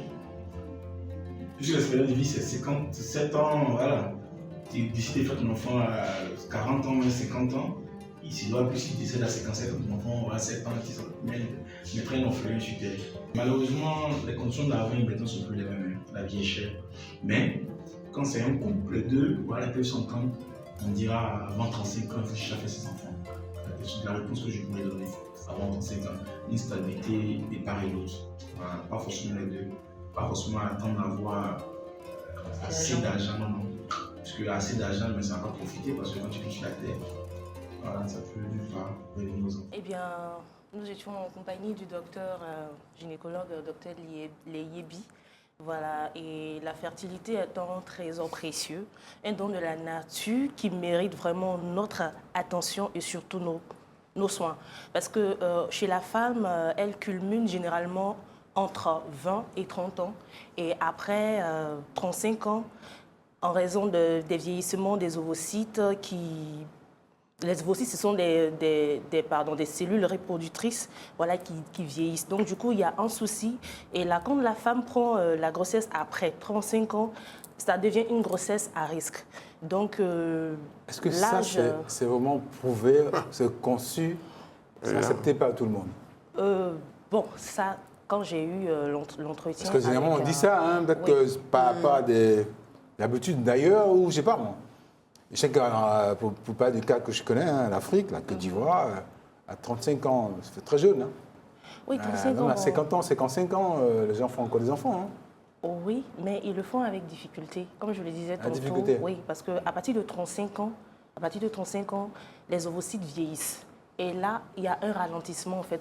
puisque l'espérance de vie c'est 57 ans, voilà. Tu décides de faire ton enfant à 40 ans, 50 ans, il doit plus qu'il décède à 57 ans, ton enfant aura 7 ans, mettre un orphelin sur terre. Malheureusement, les conditions d'avant maintenant ne sont plus les mêmes. La vie est chère. Mais quand c'est un couple, les deux, voilà, ils peuvent s'entendre, on dira avant 35 ans, il faut chercher à faire ses enfants. La réponse que je pourrais donner avant 35 ans, une stabilité de part et d'autre. Voilà, pas forcément les deux. Pas forcément attendre d'avoir assez d'argent, non. Parce que assez d'argent, mais ça va pas profiter parce que quand tu touches la terre, voilà, ça peut nulle part revenir aux enfants.
Eh bien, nous étions en compagnie du docteur gynécologue, docteur Leyebi. Voilà, et la fertilité est un trésor précieux, un don de la nature qui mérite vraiment notre attention et surtout nos soins. Parce que chez la femme, elle culmine généralement entre 20 et 30 ans. Et après 35 ans, en raison des vieillissements des ovocytes les ovocytes, ce sont des cellules reproductrices, voilà, qui vieillissent. Donc, du coup, il y a un souci. Et là, quand la femme prend la grossesse après 35 ans, ça devient une grossesse à risque. Donc,
est-ce que ça, c'est vraiment prouvé, c'est conçu, c'est accepté par tout le monde?
Bon, ça, quand j'ai eu l'entretien...
Parce que généralement, on dit ça, hein, peut-être que pas des habitudes d'ailleurs, ou je sais pas, moi. Je sais que, pour pas du cas que je connais, hein, l'Afrique, la Côte d'Ivoire, à 35 ans, c'est très jeune. Hein.
Oui, 35 ans.
À 50 ans, 55 ans, les gens font encore des enfants. Hein.
Oh, oui, mais ils le font avec difficulté. Comme je le disais tantôt, oui, parce qu'à partir de 35 ans, les ovocytes vieillissent. Et là, il y a un ralentissement en fait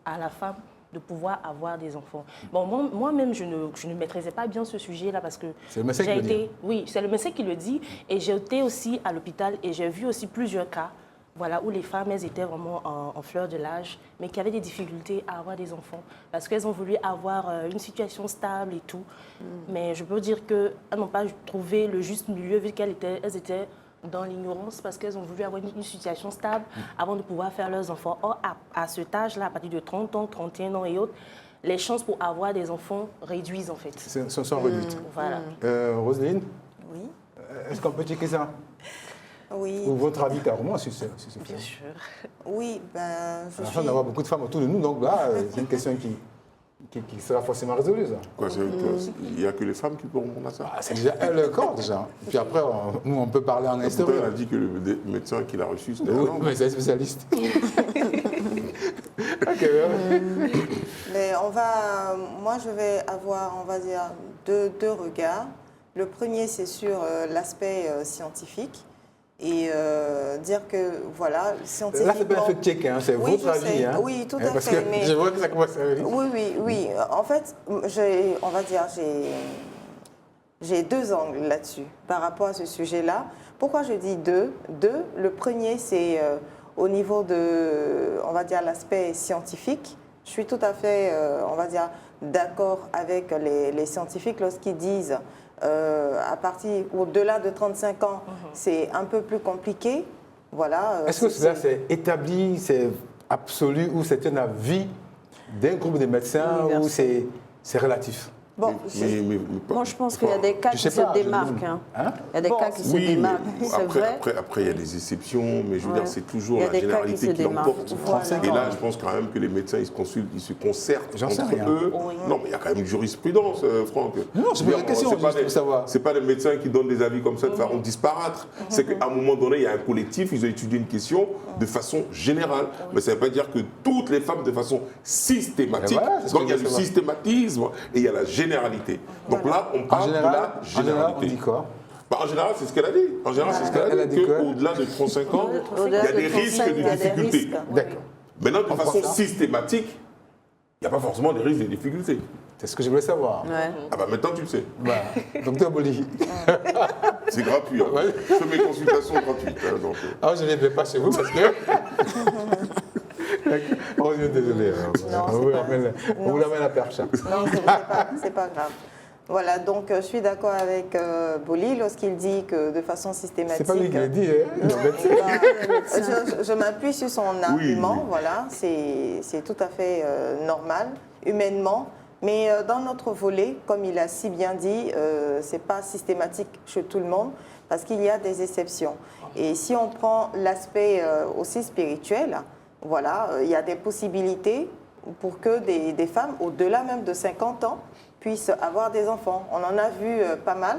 à la femme de pouvoir avoir des enfants. Bon, moi-même, je ne maîtrisais pas bien ce sujet-là parce que
c'est le médecin qui le dit.
Oui, c'est le médecin qui le dit. Et j'ai été aussi à l'hôpital et j'ai vu aussi plusieurs cas, voilà, où les femmes, elles étaient vraiment en fleur de l'âge, mais qui avaient des difficultés à avoir des enfants parce qu'elles ont voulu avoir une situation stable et tout. Mais je peux dire qu'elles n'ont pas trouvé le juste milieu vu qu'elles étaient dans l'ignorance parce qu'elles ont voulu avoir une situation stable avant de pouvoir faire leurs enfants. Or, à cet âge-là, à partir de 30 ans, 31 ans et autres, les chances pour avoir des enfants réduisent en fait.
Sont réduites.
Voilà.
Roselyne?
Oui.
Est-ce qu'on peut checker ça?
Oui.
Ou votre avis carrément sur ce fait?
Bien sûr.
Oui, ben,
À la fin d'avoir beaucoup de femmes autour de nous, donc là, c'est une question qui sera forcément résolue, ça.
Quoi, il n'y a que les femmes qui pourront répondre à ça.
C'est déjà le corps, déjà. Puis après, nous, on peut parler en histoire.
On a dit que le médecin qui l'a reçu, c'était
oui, mais c'est un spécialiste.
Mais moi je vais avoir, on va dire, deux regards. Le premier, c'est sur l'aspect scientifique et dire que, voilà, scientifiquement...
Là, c'est pas un fact-check, hein, c'est votre avis. Hein.
Oui, tout à
parce
fait.
Que mais... Je vois que ça commence à venir.
Oui. En fait, on va dire, j'ai deux angles là-dessus par rapport à ce sujet-là. Pourquoi je dis deux? Le premier, c'est au niveau de, on va dire, l'aspect scientifique. Je suis tout à fait, on va dire, d'accord avec les scientifiques lorsqu'ils disent à partir, au-delà de 35 ans, c'est un peu plus compliqué. Voilà.
Est-ce que cela c'est établi, c'est absolu, ou c'est un avis d'un groupe de médecins, ou c'est relatif?
Bon,
moi, je pense qu'il y a des cas qui se démarquent. Il y a des cas qui se démarquent, c'est vrai.
Après, il y a des exceptions, mais je veux dire, c'est toujours la généralité qui l'emporte. Et là, je pense quand même que les médecins, ils se consultent, ils se concertent entre eux. Non, mais il y a quand même une jurisprudence, Franck.
Non, c'est pas une question, juste pour savoir.
C'est pas des médecins qui donnent des avis comme ça de façon disparate. C'est qu'à un moment donné, il y a un collectif, ils ont étudié une question de façon générale. Mais ça ne veut pas dire que toutes les femmes de façon systématique. Donc il y a du systématisme et il y a la généralité. Donc là, on parle de la généralité.
En général, on dit quoi?
En général, c'est ce qu'elle a dit. En général, c'est ce qu'elle a dit, qu'au-delà de 35 ans, il y a des risques de difficultés.
D'accord.
Maintenant, de façon systématique, il n'y a pas forcément des risques de difficultés.
C'est ce que je voulais savoir.
Ah bah maintenant, tu le sais.
Docteur Boli.
C'est gratuit. Hein. Je fais mes consultations gratuites. Hein, donc.
Je ne les fais pas chez vous parce que... Oh, désolé. On vous ramène la perche.
Non, c'est pas grave. Voilà, donc je suis d'accord avec Boli lorsqu'il dit que de façon systématique...
C'est pas lui qui l'a dit, hein.
Je m'appuie sur son argument, voilà, c'est tout à fait normal, humainement. Mais dans notre volet, comme il a si bien dit, c'est pas systématique chez tout le monde parce qu'il y a des exceptions. Et si on prend l'aspect aussi spirituel, voilà, il y a des possibilités pour que des femmes, au-delà même de 50 ans, puissent avoir des enfants. On en a vu pas mal.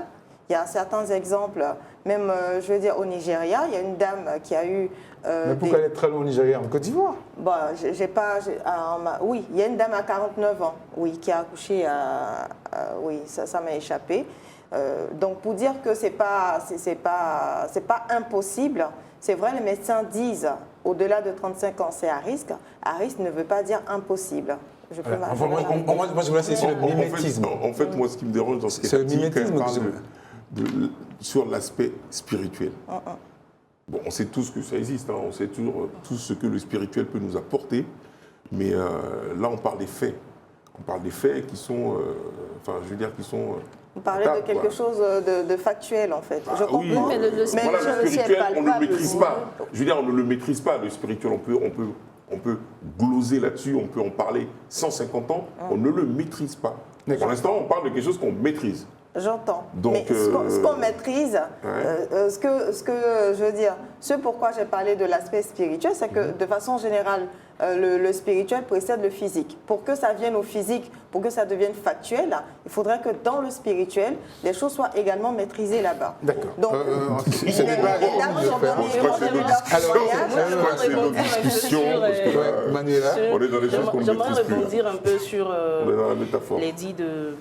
Il y a certains exemples, même, je veux dire, au Nigeria, il y a une dame qui a eu...
Mais pourquoi elle est très loin au Nigeria? En Côte d'Ivoire?
Oui, il y a une dame à 49 ans, oui, qui a accouché oui, ça m'a échappé. Donc, pour dire que c'est pas impossible, c'est vrai, les médecins disent au-delà de 35 ans, c'est à risque. À risque ne veut pas dire impossible. Je peux
moi, je voulais essayer sur le mimétisme.
En fait, moi, ce qui me dérange dans ce
mimétisme,
sur l'aspect spirituel. Bon, on sait tous que ça existe, hein, on sait toujours tout ce que le spirituel peut nous apporter, mais là, on parle des faits. On parle des faits qui sont, qui sont...
Vous parlez de quelque chose de factuel, en fait. Je comprends.
Oui. Mais le spirituel, on ne le maîtrise pas. Je veux dire, on ne le maîtrise pas. Le spirituel, on peut gloser là-dessus, on peut en parler 150 ans, on ne le maîtrise pas. Pour l'instant, on parle de quelque chose qu'on maîtrise.
J'entends. Mais ce qu'on maîtrise, ce que je veux dire, ce pourquoi j'ai parlé de l'aspect spirituel, c'est que de façon générale, le spirituel précède le physique. Pour que ça vienne au physique, pour que ça devienne factuel, il faudrait que dans le spirituel, les choses soient également maîtrisées là-bas.
D'accord.
Donc,
c'est
une discussion.
Manuela,
on est dans les choses qu'on maîtrise plus.
J'aimerais rebondir un peu sur
les
dits de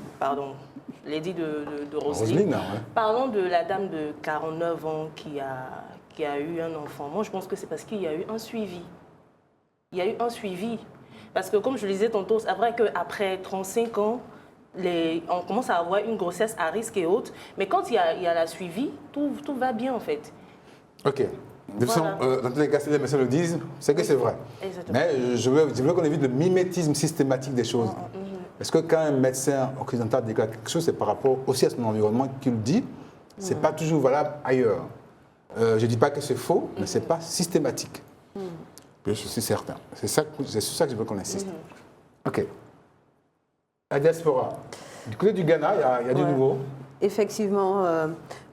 Roselyne.
Roselyne,
Parlons de la dame de 49 ans qui a eu un enfant. Moi, je pense que c'est parce qu'il y a eu un suivi. Il y a eu un suivi. Parce que, comme je le disais tantôt, c'est vrai qu'après 35 ans, on commence à avoir une grossesse à risque et autres. Mais quand il y a la suivi, tout va bien, en fait.
OK. De toute façon, dans tous les cas, si les médecins le disent, c'est que c'est vrai.
Exactement.
Mais je veux qu'on évite le mimétisme systématique des choses. Est-ce que quand un médecin occidental déclare quelque chose, c'est par rapport aussi à son environnement qu'il le dit, ce n'est pas toujours valable ailleurs. Je ne dis pas que c'est faux, mais ce n'est pas systématique. Bien sûr, c'est certain. C'est sur ça que je veux qu'on insiste. OK. La diaspora. Du côté du Ghana, il y a du nouveau.
Effectivement,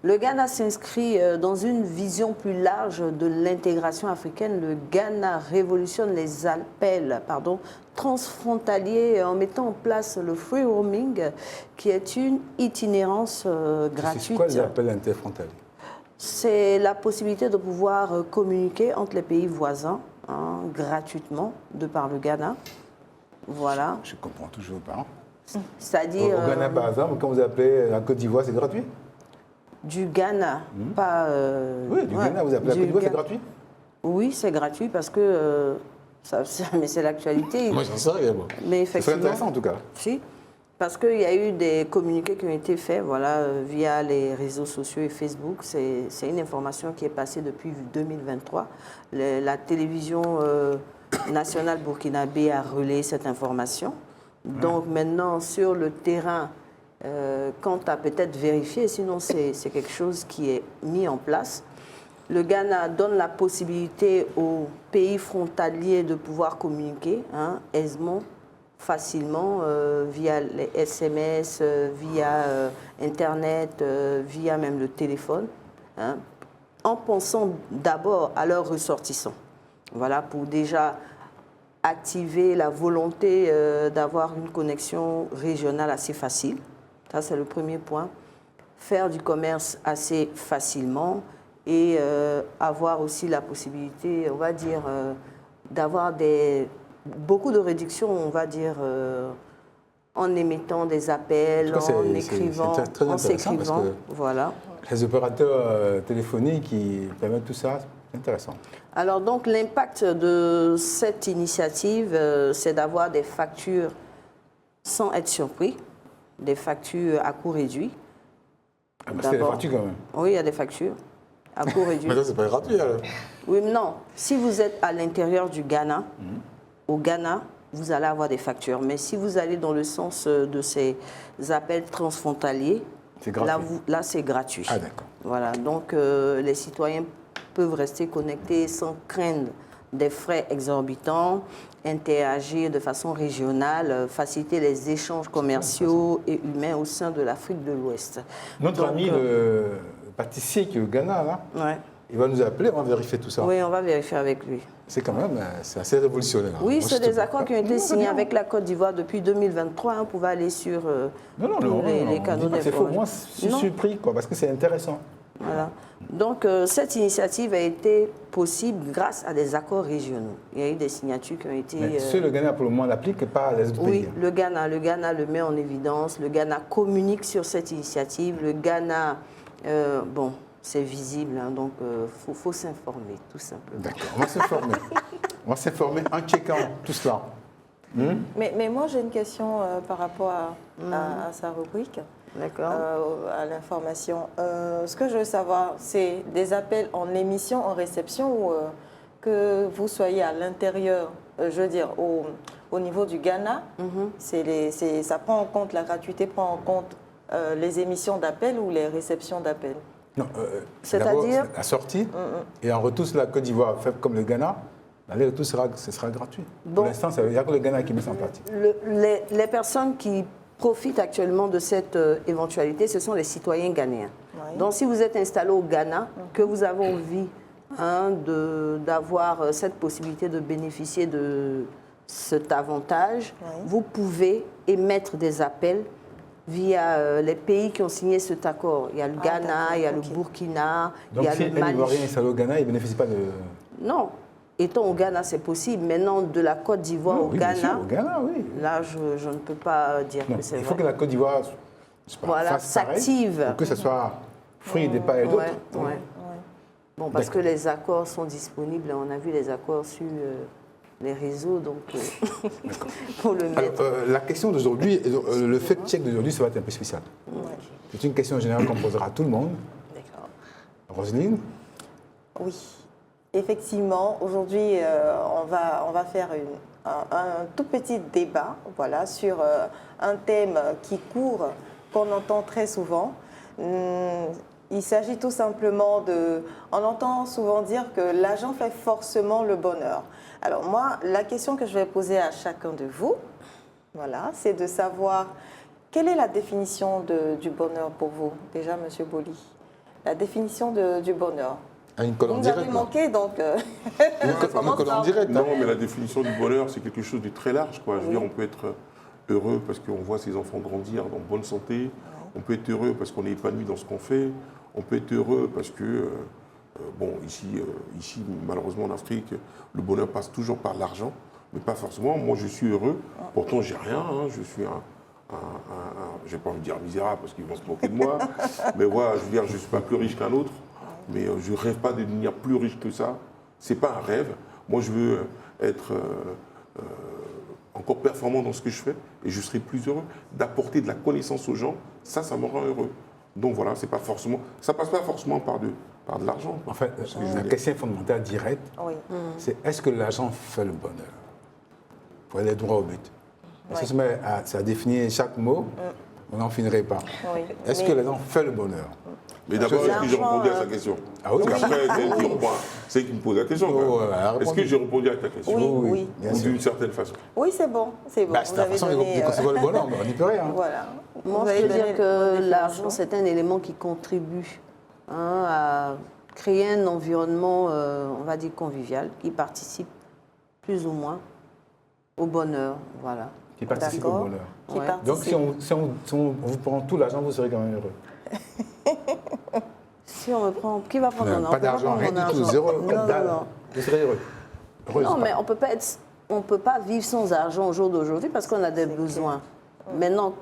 Le Ghana s'inscrit dans une vision plus large de l'intégration africaine. Le Ghana révolutionne les appels transfrontaliers en mettant en place le free roaming, qui est une itinérance gratuite.
C'est quoi les appels interfrontaliers?
C'est la possibilité de pouvoir communiquer entre les pays voisins gratuitement, de par le Ghana. Voilà.
Je comprends toujours pas.
C'est-à-dire...
Au Ghana, par exemple, quand vous appelez la Côte d'Ivoire, c'est gratuit?
Du Ghana, pas...
oui, du Ghana, vous appelez la Côte d'Ivoire, c'est gratuit?
Oui, c'est gratuit parce que... mais c'est l'actualité.
Moi, j'en sais rien, moi.
Mais effectivement...
C'est intéressant, en tout cas.
Si, parce qu'il y a eu des communiqués qui ont été faits via les réseaux sociaux et Facebook. C'est une information qui est passée depuis 2023. La télévision nationale burkinabé a relayé cette information. Donc maintenant, sur le terrain, quant à peut-être vérifier, sinon c'est quelque chose qui est mis en place. Le Ghana donne la possibilité aux pays frontaliers de pouvoir communiquer aisément, facilement, via les SMS, via Internet, via même le téléphone, en pensant d'abord à leurs ressortissants. Voilà, pour déjà activer la volonté d'avoir une connexion régionale assez facile. Ça, c'est le premier point. Faire du commerce assez facilement et avoir aussi la possibilité, on va dire, d'avoir beaucoup de réductions, on va dire, en émettant des appels, en écrivant, en s'écrivant. Voilà.
Les opérateurs téléphoniques qui permettent tout ça, c'est intéressant.
Alors donc l'impact de cette initiative, c'est d'avoir des factures sans être surpris, des factures à coût réduit.
Ah bah c'est des factures quand même.
Oui, il y a des factures à coût réduit.
Mais là, c'est pas gratuit alors.
Oui, mais non. Si vous êtes à l'intérieur du Ghana, au Ghana, vous allez avoir des factures. Mais si vous allez dans le sens de ces appels transfrontaliers, là c'est gratuit.
Ah d'accord.
Voilà, donc les citoyens peuvent rester connectés sans craindre des frais exorbitants, interagir de façon régionale, faciliter les échanges commerciaux et humains au sein de l'Afrique de l'Ouest.
Notre ami le pâtissier qui est au Ghana, là, il va nous appeler, on va vérifier tout ça.
Oui, on va vérifier avec lui.
C'est quand même, c'est assez révolutionnaire.
Oui, c'est des accords qui ont été signés avec la Côte d'Ivoire depuis 2023. On pouvait aller sur les canaux d'information.
C'est faux, moi je suis surpris, parce que c'est intéressant.
Voilà. Donc, cette initiative a été possible grâce à des accords régionaux. Il y a eu des signatures qui ont été...
Mais le Ghana, pour le moment, l'applique et pas les autres pays.
Oui, le Ghana le met en évidence. Le Ghana communique sur cette initiative. Le Ghana, bon, c'est visible, donc il faut s'informer, tout simplement.
D'accord, on va s'informer. On va s'informer en checkant tout cela.
Mais moi, j'ai une question par rapport à sa rubrique.
D'accord.
À l'information. Ce que je veux savoir, c'est des appels en émission, en réception, ou que vous soyez à l'intérieur, je veux dire, au niveau du Ghana, ça prend en compte, la gratuité prend en compte les émissions d'appels ou les réceptions d'appels?
Non,
c'est-à-dire
la sortie, et en retour sur la Côte d'Ivoire, fait comme le Ghana, l'aller-retour ce sera gratuit.
Bon.
Pour l'instant, il n'y a que le Ghana qui met ça en pratique.
Les personnes qui profitent actuellement de cette éventualité, ce sont les citoyens ghanéens. Oui. Donc si vous êtes installé au Ghana, que vous avez envie d'avoir cette possibilité de bénéficier de cet avantage, vous pouvez émettre des appels via les pays qui ont signé cet accord. Il y a le Ghana, il y a le Burkina,
donc,
il y a le Mali. Donc si un
Ivoirien installé au Ghana, il ne bénéficie pas de...
Non. Étant au Ghana, c'est possible. Maintenant, de la Côte d'Ivoire au Ghana,
oui.
Là, je ne peux pas dire que c'est vrai.
Il faut que la Côte d'Ivoire
s'active.
Pour que ce soit fruit des part et d'autre.
Bon, parce que les accords sont disponibles. On a vu les accords sur les réseaux, donc pour le mettre.
Alors, la question d'aujourd'hui, le fact-check d'aujourd'hui, ça va être un peu spécial. C'est une question générale qu'on posera à tout le monde.
D'accord.
Roselyne?
Oui. Effectivement, aujourd'hui, on va faire un tout petit débat sur un thème qui court, qu'on entend très souvent. Il s'agit tout simplement on entend souvent dire que l'argent fait forcément le bonheur. Alors moi, la question que je vais poser à chacun de vous, c'est de savoir quelle est la définition du bonheur pour vous. Déjà, Monsieur Boli.
la définition du bonheur.
Une colonne
Vous
directe.
avez manqué, donc...
Une colonne directe.
Non, mais la définition du bonheur, c'est quelque chose de très large, quoi. Je veux dire, on peut être heureux parce qu'on voit ses enfants grandir dans bonne santé. On peut être heureux parce qu'on est épanoui dans ce qu'on fait. On peut être heureux parce que, bon, ici, malheureusement en Afrique, le bonheur passe toujours par l'argent, mais pas forcément. Moi, je suis heureux. Pourtant, j'ai rien. Hein. Je suis je n'ai pas envie de dire misérable parce qu'ils vont se moquer de moi. Mais voilà, je veux dire, je ne suis pas plus riche qu'un autre. Mais je ne rêve pas de devenir plus riche que ça. Ce n'est pas un rêve. Moi, je veux être encore performant dans ce que je fais et je serai plus heureux. D'apporter de la connaissance aux gens, ça me rend heureux. Donc voilà, c'est pas forcément, ça passe pas forcément par de l'argent.
En fait, la question fondamentale directe, c'est est-ce que l'argent fait le bonheur? Pour aller droit au but. Si on se met à définir chaque mot, on n'en finirait pas.
Oui.
Est-ce que l'argent fait le bonheur?
Mais d'abord, est-ce que j'ai répondu à sa question?
Ah oui,
parce qu'après, c'est elle qui me pose la question. Est-ce que j'ai répondu à ta question?
Oui,
bien sûr.
D'une certaine façon.
Oui, c'est bon. C'est bon.
C'est la façon de concevoir le bonheur, on n'y peut rien.
Voilà.
Moi, je veux dire que l'argent, c'est un élément qui contribue à créer un environnement, on va dire, convivial, qui participe plus ou moins au bonheur. Voilà.
Qui participe au bonheur.
Ouais.
Donc, si on vous prend tout l'argent, vous serez quand même heureux.
Si on me prend... Qui va prendre mon argent?
Pas d'argent, rien du tout, zéro.
Non.
Vous serez heureux.
Non, mais on peut pas vivre sans argent au jour d'aujourd'hui parce qu'on a des besoins. Maintenant,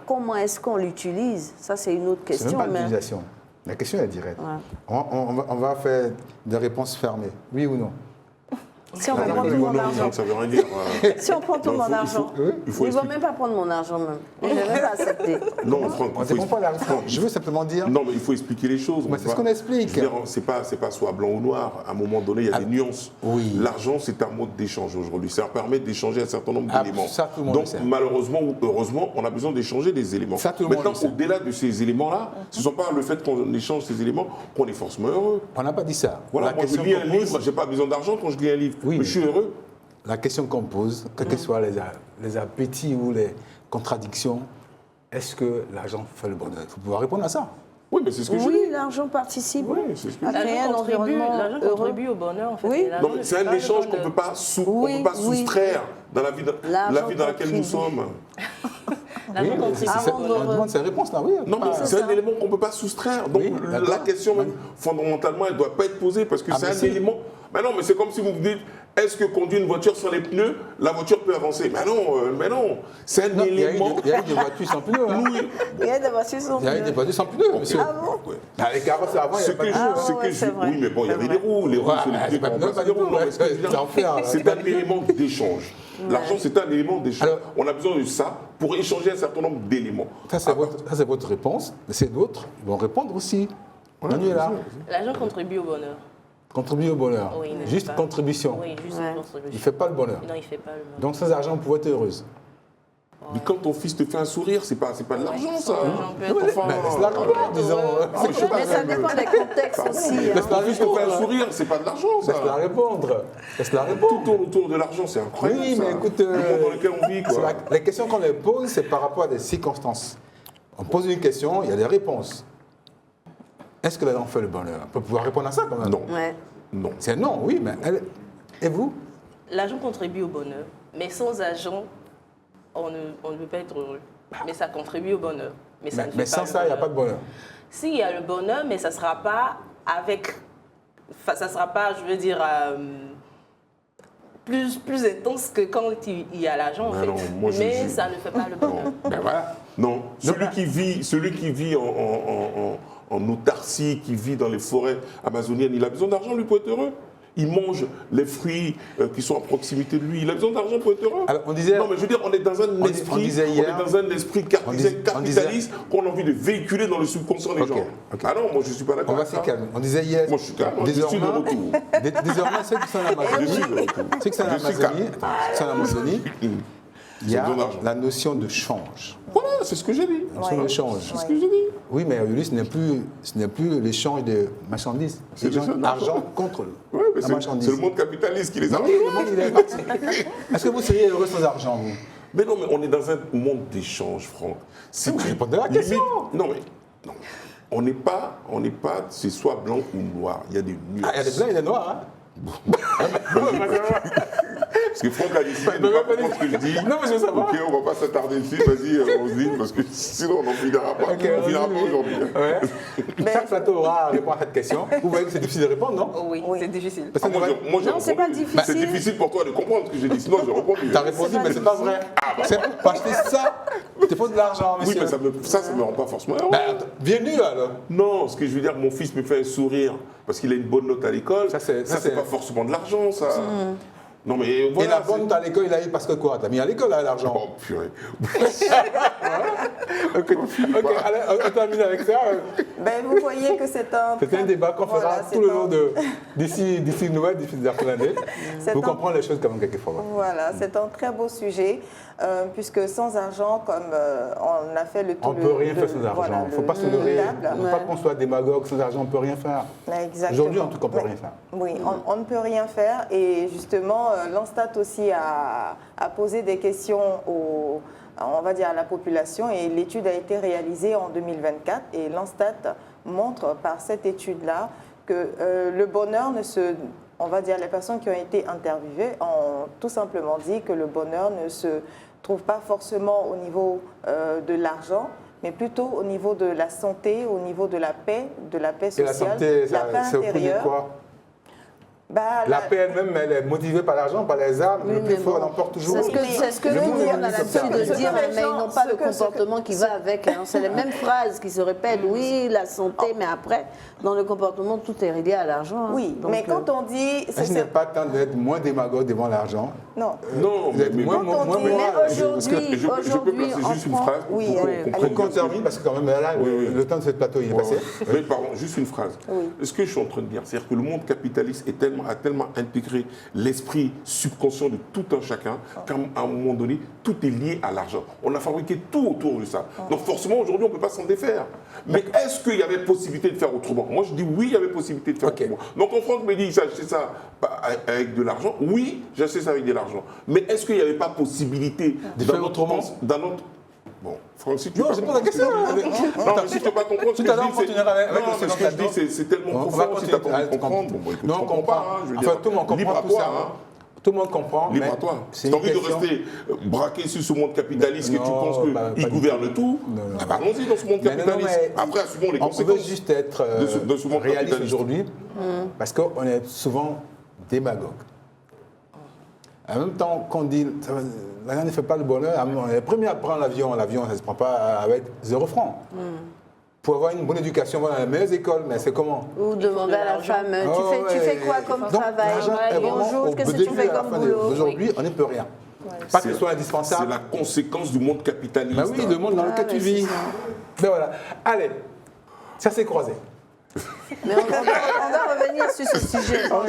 comment est-ce qu'on l'utilise, ça c'est une autre question.
C'est même pas l'utilisation. La question est directe.
Ouais.
On va faire des réponses fermées. Oui ou non?
Si on prend tout mon argent.
Ça veut rien dire.
Si on prend tout mon argent.
Il ne va même pas prendre mon argent même. Je ne vais même pas accepter.
Non, Franck,
je veux simplement dire...
Non, mais il faut expliquer les choses.
C'est ce qu'on explique.
C'est pas soit blanc ou noir. À un moment donné, il y a des nuances.
Oui.
L'argent, c'est un mode d'échange aujourd'hui. Ça permet d'échanger un certain nombre d'éléments.
Ça, tout le monde
Donc,
le sait.
malheureusement ou heureusement, on a besoin d'échanger des éléments.
Ça, tout le monde
Maintenant,
le sait.
au-delà de ces éléments-là, ce ne sont pas le fait qu'on échange ces éléments qu'on est forcément heureux.
On n'a pas dit ça.
Voilà, moi, je lis un livre, je n'ai pas besoin d'argent quand je lis un livre.
Oui,
mais je suis heureux.
La question qu'on pose, quels que soient les appétits ou les contradictions, est-ce que l'argent fait le bonheur? Il faut pouvoir répondre à ça.
Oui, mais c'est ce que je dis.
Oui, l'argent participe à créer un environnement
L'argent contribue au bonheur, en fait.
Oui.
Non, mais c'est un échange qu'on ne peut pas soustraire dans la vie dans laquelle nous sommes.
Oui, on demande ces réponses-là, oui.
Non, mais c'est un élément qu'on ne peut pas soustraire. Donc la question, même, fondamentalement, elle ne doit pas être posée parce que c'est un élément. Mais non, mais c'est comme si vous me dites, est-ce que conduire une voiture sans les pneus, la voiture peut avancer? Mais non, c'est un élément.
Il y a des voitures sans pneus. Hein.
Il y a des voitures sans pneus.
Il y a des voitures sans pneus, monsieur.
Ah bon?
Les carrosses avant, il n'y a pas de pneus.
Oui, mais bon, il y avait des roues. Les roues, c'est les pneus. C'est un élément d'échange. L'argent, c'est un élément d'échange. On a besoin de ça pour échanger un certain nombre d'éléments.
Ça, c'est votre réponse. Mais c'est d'autres. Ils vont répondre aussi. Manuela.
L'argent contribue au bonheur.
Contribue au bonheur.
Oui,
juste contribution.
Oui, juste une contribution.
Il ne fait pas le bonheur.
Non, il ne fait pas le bonheur.
Donc sans argent, on pourrait être heureuse.
Mais quand ton fils te fait un sourire, c'est pas de l'argent, ça.
Disons.
Mais ça dépend des contextes aussi.
Ton fils te fait un sourire, c'est pas de l'argent, ça.
Laisse-la répondre.
Tout tourne autour de l'argent, c'est incroyable.
Oui, mais écoute,
le monde dans lequel on vit, quoi.
La question qu'on leur pose, c'est par rapport à des circonstances. On pose une question, il y a des réponses. Est-ce que l'argent fait le bonheur? On peut pouvoir répondre à ça quand même.
Non.
Ouais.
Non.
C'est non, oui, mais et vous?
L'argent contribue au bonheur, mais sans argent, on ne peut pas être heureux. Mais ça contribue au bonheur. Mais
sans ça, il n'y a pas de bonheur.
Si, il y a le bonheur, mais ça ne sera pas avec... Enfin, ça ne sera pas, je veux dire, plus intense que quand il y a l'argent, en fait.
Non,
mais ça ne fait pas le bonheur.
Ben voilà.
Non, celui qui vit en autarcie, qui vit dans les forêts amazoniennes, il a besoin d'argent, lui, pour être heureux. Il mange les fruits qui sont à proximité de lui. Il a besoin d'argent pour être heureux.
Alors, on disait,
non, mais je veux dire, on est dans un esprit capitaliste qu'on a envie de véhiculer dans le subconscient des gens.
Okay.
Ah non, moi je ne suis pas d'accord.
On va se calmer. On disait hier.
Moi je suis calme.
Désormais, ceux qui sont en Amazonie, il y a la notion de change.
Voilà, c'est ce que j'ai dit.
La notion de change.
C'est ce que j'ai dit.
Oui, mais aujourd'hui, ce n'est plus l'échange de marchandises. C'est l'argent contre la marchandise.
C'est le monde capitaliste qui les a.
Oui, le monde, il est parti. Est-ce que vous seriez heureux sans argent, vous?
Mais non, mais on est dans un monde d'échange, Franck.
C'est répondre à la question.
Non, mais... Non. on n'est pas, c'est soit blanc ou noir. Il y a des nuances.
Ah, il y a des blancs et des noirs, hein.
Parce que Franck a décidé de ne pas comprendre ce que je dis.
Non, mais je veux savoir.
Ok, on ne va pas s'attarder dessus. Vas-y, Roselyne, parce que sinon on n'en finira pas.
Okay,
on finira pas aujourd'hui.
Ouais. Chaque plateau aura à répondre à cette question. Vous voyez que c'est difficile de répondre, non?
Oui, c'est difficile.
Parce que non, c'est pas difficile. C'est difficile pour toi de comprendre ce que j'ai dit. Sinon, j'ai répondu.
Tu as répondu, mais c'est pas vrai. C'est pour acheter ça, il te faut de l'argent, monsieur.
Oui, mais ça me rend pas forcément heureux.
Bienvenue alors.
Non, ce que je veux dire, mon fils me fait un sourire parce qu'il a une bonne note à l'école. Ça, c'est pas forcément de l'argent, ça. Non, mais voilà.
Et la bonne note à l'école, il a eu parce que quoi? T'as mis à l'école, hein, l'argent.
Oh, purée.
Ok, allez, on termine avec ça.
Ben, vous voyez que c'est un
débat qu'on fera tout le long d'ici Noël, d'ici la fin d'année. Vous comprenez les choses quand même quelquefois.
Voilà, c'est un très beau sujet, puisque sans argent, comme on a fait le tour
on ne peut rien faire sans argent. Il ne faut pas se leurrer. Il ne faut pas qu'on soit démagogue. Sans argent, on ne peut rien faire. Aujourd'hui, en tout cas, on ne peut rien faire.
Oui, on ne peut rien faire. Et justement, l'Anstat aussi a posé des questions on va dire à la population, et l'étude a été réalisée en 2024, et l'Anstat montre par cette étude-là que le bonheur on va dire les personnes qui ont été interviewées ont tout simplement dit que le bonheur ne se trouve pas forcément au niveau de l'argent, mais plutôt au niveau de la santé, au niveau de la paix sociale,
et la santé,
paix intérieure.
Quoi? La paix elle-même, elle est motivée par l'argent, par les armes. Le plus fort l'emporte toujours.
C'est ce que veut dire, on a l'habitude de dire, mais ils n'ont pas le comportement qui va avec. C'est les mêmes phrases qui se répètent. Oui, la santé, mais après, dans le comportement, tout est relié à l'argent.
Oui, mais quand on dit...
Ce n'est pas temps d'être moins démagogue devant l'argent.
Non.
Non,
mais
aujourd'hui, je peux placer juste une phrase
pour qu'on termine, parce que quand même, là, le temps de ce plateau, il est passé.
Mais pardon, juste une phrase. Ce que je suis en train de dire, c'est-à-dire que le monde capitaliste a tellement intégré l'esprit subconscient de tout un chacun qu'à un moment donné, tout est lié à l'argent. On a fabriqué tout autour de ça. Donc forcément, aujourd'hui, on ne peut pas s'en défaire. Mais est-ce qu'il y avait possibilité de faire autrement? Moi, je dis oui, il y avait possibilité de faire autrement. Donc quand Franck me dit, j'ai acheté ça avec de l'argent, oui, j'ai acheté ça avec de l'argent. Mais est-ce qu'il n'y avait pas possibilité
de faire autrement
dans notre... Bon, Franck, si tu
non, c'est pas la question.
Non, mais si tu ne peux pas comprendre ce que je dis, c'est tellement profond. Si tu n'as pas envie de comprendre, bon, écoute,
non, on comprend pas. Enfin, tout le monde comprend tout ça. Tout le monde comprend.
Libre à toi. Si tu as envie de rester braqué sur ce monde capitaliste, que tu penses qu'il gouverne tout, allons-y dans ce monde capitaliste. Après, assumons les conséquences.
On peut juste être réaliste aujourd'hui, parce qu'on est souvent démagogue. En même temps qu'on dit, l'argent ne fait pas le bonheur, on est les premiers à prendre l'avion, ça ne se prend pas avec 0 francs. Pour avoir une bonne éducation, on va dans les meilleures écoles, mais c'est comment?
Ou demander à la femme, tu fais quoi comme travail?
Bonjour, qu'est-ce que tu fais comme boulot? Aujourd'hui, on ne peut rien. Pas que ce soit indispensable.
C'est la conséquence du monde capitaliste.
Ben oui, le monde dans lequel tu vis. Ben voilà. Allez, ça s'est croisé.
Mais on va revenir sur ce sujet.
Laissons-la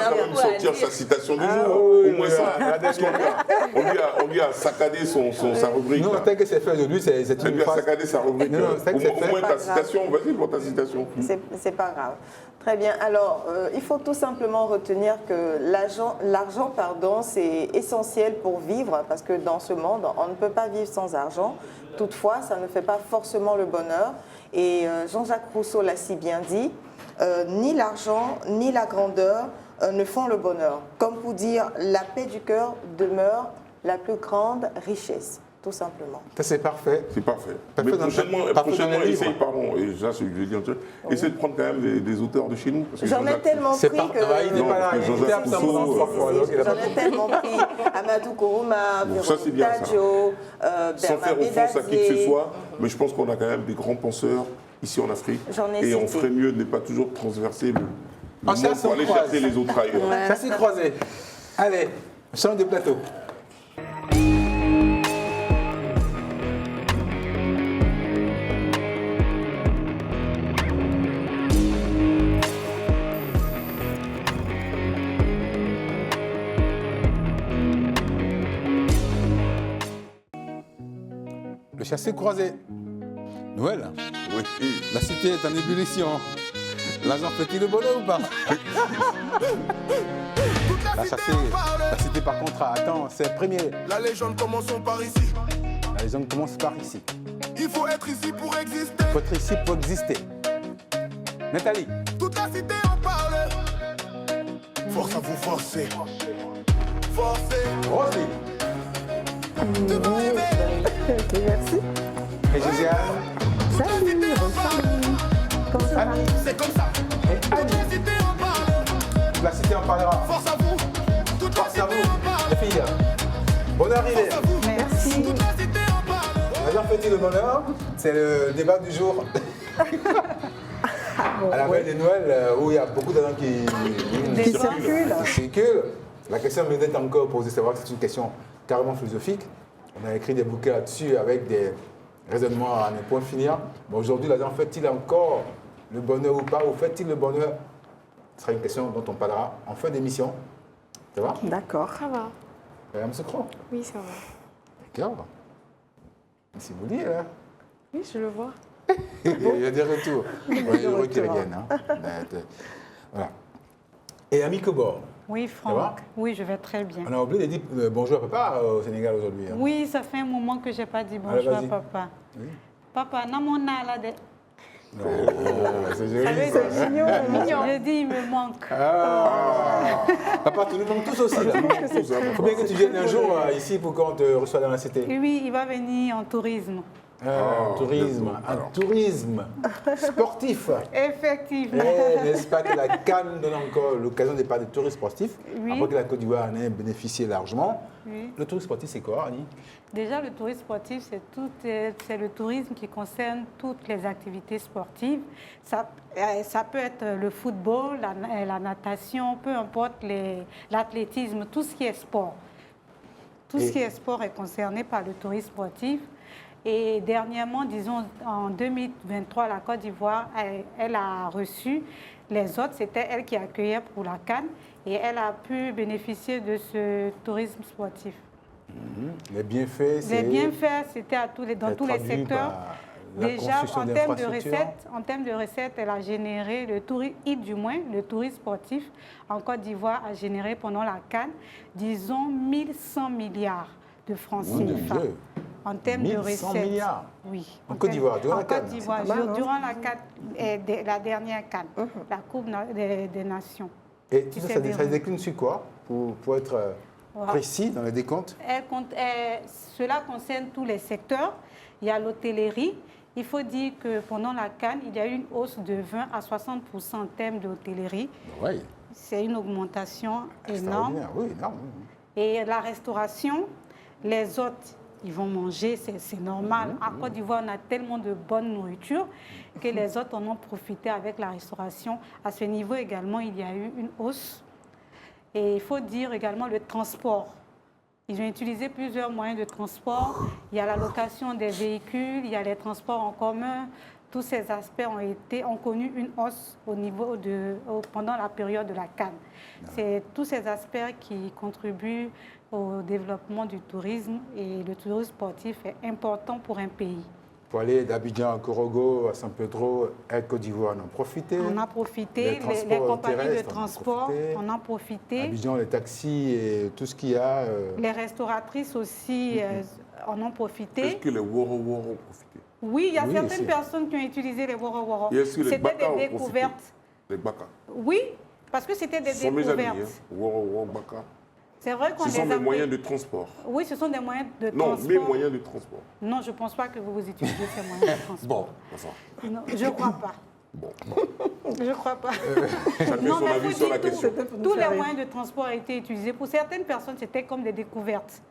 quand même sortir sa citation du jour. Au moins ça. On lui a saccadé sa rubrique.
Non, tant que c'est fait aujourd'hui, c'est une phrase.
On lui a saccadé sa rubrique. Au moins ta citation, vas-y pour ta citation.
C'est pas grave. Très bien. Alors, il faut tout simplement retenir que l'argent, c'est essentiel pour vivre, parce que dans ce monde, on ne peut pas vivre sans argent. Toutefois, ça ne fait pas forcément le bonheur. Et Jean-Jacques Rousseau l'a si bien dit, ni l'argent ni la grandeur ne font le bonheur. Comme pour dire, la paix du cœur demeure la plus grande richesse. Tout simplement.
Ça, c'est parfait.
C'est parfait. Mais prochainement essaye, pardon, et là, je vais dire, essaye de prendre quand même des auteurs de chez nous.
J'en ai tellement pris que...
J'en
ai tellement pris Amadou Kourouma, Véronique Tadjo,
sans faire offense à qui que ce soit, mais je pense qu'on a quand même des grands penseurs ici en Afrique. Et on ferait mieux de ne pas toujours transverser le monde pour aller chercher les autres ailleurs.
Ça s'est croisé. Allez, change de plateau. Le chassé croisé. Noël.
Oui.
La cité est en ébullition. L'argent fait-il le bonheur ou pas? La cité par contre attend ses premiers.
La légende commence par ici.
La légende commence par ici.
Il faut être ici pour exister.
Il faut être ici pour exister. Nathalie.
Toute la cité en parle. Force à vous forcer. Forcer.
Roselyne.
Tu vas arriver.
Ok, merci.
Et Josiane.
Salut, bonsoir. Comment ça va?
C'est comme ça.
Et Annie.
Toute la cité en parle.
La cité en parlera.
Force à vous. Toute la
Force à
cité
vous,
en parle.
les filles. Bonne arrivée.
Force à vous.
Merci.
Toute la cité en parle.
Maintenant, petit le bonheur, c'est le débat du jour. À la veille de Noël, où il y a beaucoup de gens qui circulent. La question me est encore posée, c'est vrai que c'est une question carrément philosophique. On a écrit des bouquets là-dessus avec des raisonnements à ne point finir. Mais aujourd'hui, les gens fait-il encore le bonheur ou pas? Ou fait-il le bonheur? Ce sera une question dont on parlera en fin d'émission. Ça va?
D'accord.
Ça va.
Madame Secron?
Oui, ça va.
D'accord. C'est vous dire, hein?
Oui, je le vois.
Il y a des retours. On est heureux qu'ils reviennent. Hein. Voilà. Et Ami Kobor.
Oui, Franck. Oui, je vais très bien.
On a oublié de dire bonjour à papa au Sénégal aujourd'hui. Hein.
Oui, ça fait un moment que je n'ai pas dit bonjour à papa.
Oui.
Papa, namona là de...
C'est joli, ça.
Mignon.
Je dis, il me manque.
Ah. Papa, tu nous manques tous aussi. Il faut bien que tu viennes un jour ici pour qu'on te reçoive dans la cité.
Oui, il va venir en tourisme.
Un tourisme sportif.
Effectivement.
N'est-ce pas que la Cannes donne encore l'occasion de parler de tourisme sportif,
Oui.
après que la Côte d'Ivoire en ait bénéficié largement.
Oui.
Le tourisme sportif, c'est quoi, Annie?
Déjà, le tourisme sportif, c'est le tourisme qui concerne toutes les activités sportives. Ça peut être le football, la natation, peu importe l'athlétisme, tout ce qui est sport. Tout ce qui est sport est concerné par le tourisme sportif. Et dernièrement, disons en 2023, la Côte d'Ivoire, elle a reçu les autres, c'était elle qui accueillait pour la CAN et elle a pu bénéficier de ce tourisme sportif.
Les bienfaits,
c'était dans tous les secteurs. Déjà, en termes de recettes, elle a généré, le tourisme sportif en Côte d'Ivoire a généré pendant la CAN, disons, 1100 milliards de francs CFA. En termes de recettes.
Milliards.
Oui.
En Côte d'Ivoire, durant la CAN.
En Côte d'Ivoire, durant la dernière CAN, la Coupe des Nations.
Et tout ça décline sur quoi, pour être précis dans les décomptes?
Cela concerne tous les secteurs. Il y a l'hôtellerie. Il faut dire que pendant la CAN, il y a eu une hausse de 20 à 60% en termes d'hôtellerie.
Oui.
C'est une augmentation énorme.
Oui, énorme.
Et la restauration, les hôtes, ils vont manger, c'est normal. En Côte d'Ivoire, on a tellement de bonne nourriture que les autres en ont profité avec la restauration. À ce niveau également, il y a eu une hausse. Et il faut dire également le transport. Ils ont utilisé plusieurs moyens de transport. Il y a la location des véhicules, il y a les transports en commun. Tous ces aspects ont connu une hausse pendant la période de la CAN. C'est tous ces aspects qui contribuent au développement du tourisme et le tourisme sportif est important pour un pays.
Pour aller d'Abidjan à Korogo, à San Pedro, à Côte d'Ivoire, on en a profité.
On a profité, les compagnies de transport, on en a profité.
Abidjan, les taxis et tout ce qu'il y a.
Les restauratrices aussi en ont profité.
Est-ce que les Woro ont profité?
Oui, il y a certaines personnes qui ont utilisé les Woro.
C'était
des découvertes.
Les Baka.
Oui, parce que c'était des découvertes.
Mes amis, Woro, Baka.
C'est vrai qu'on
ce sont des moyens de transport.
Oui, ce sont des moyens de transport.
Non, mes moyens de transport.
Non, je ne pense pas que vous utilisez ces moyens de transport.
Bon, enfin.
Non, je ne crois pas.
Bon.
Je ne crois pas.
Chacun son avis sur la question.
Tous les moyens de transport ont été utilisés. Pour certaines personnes, c'était comme des découvertes.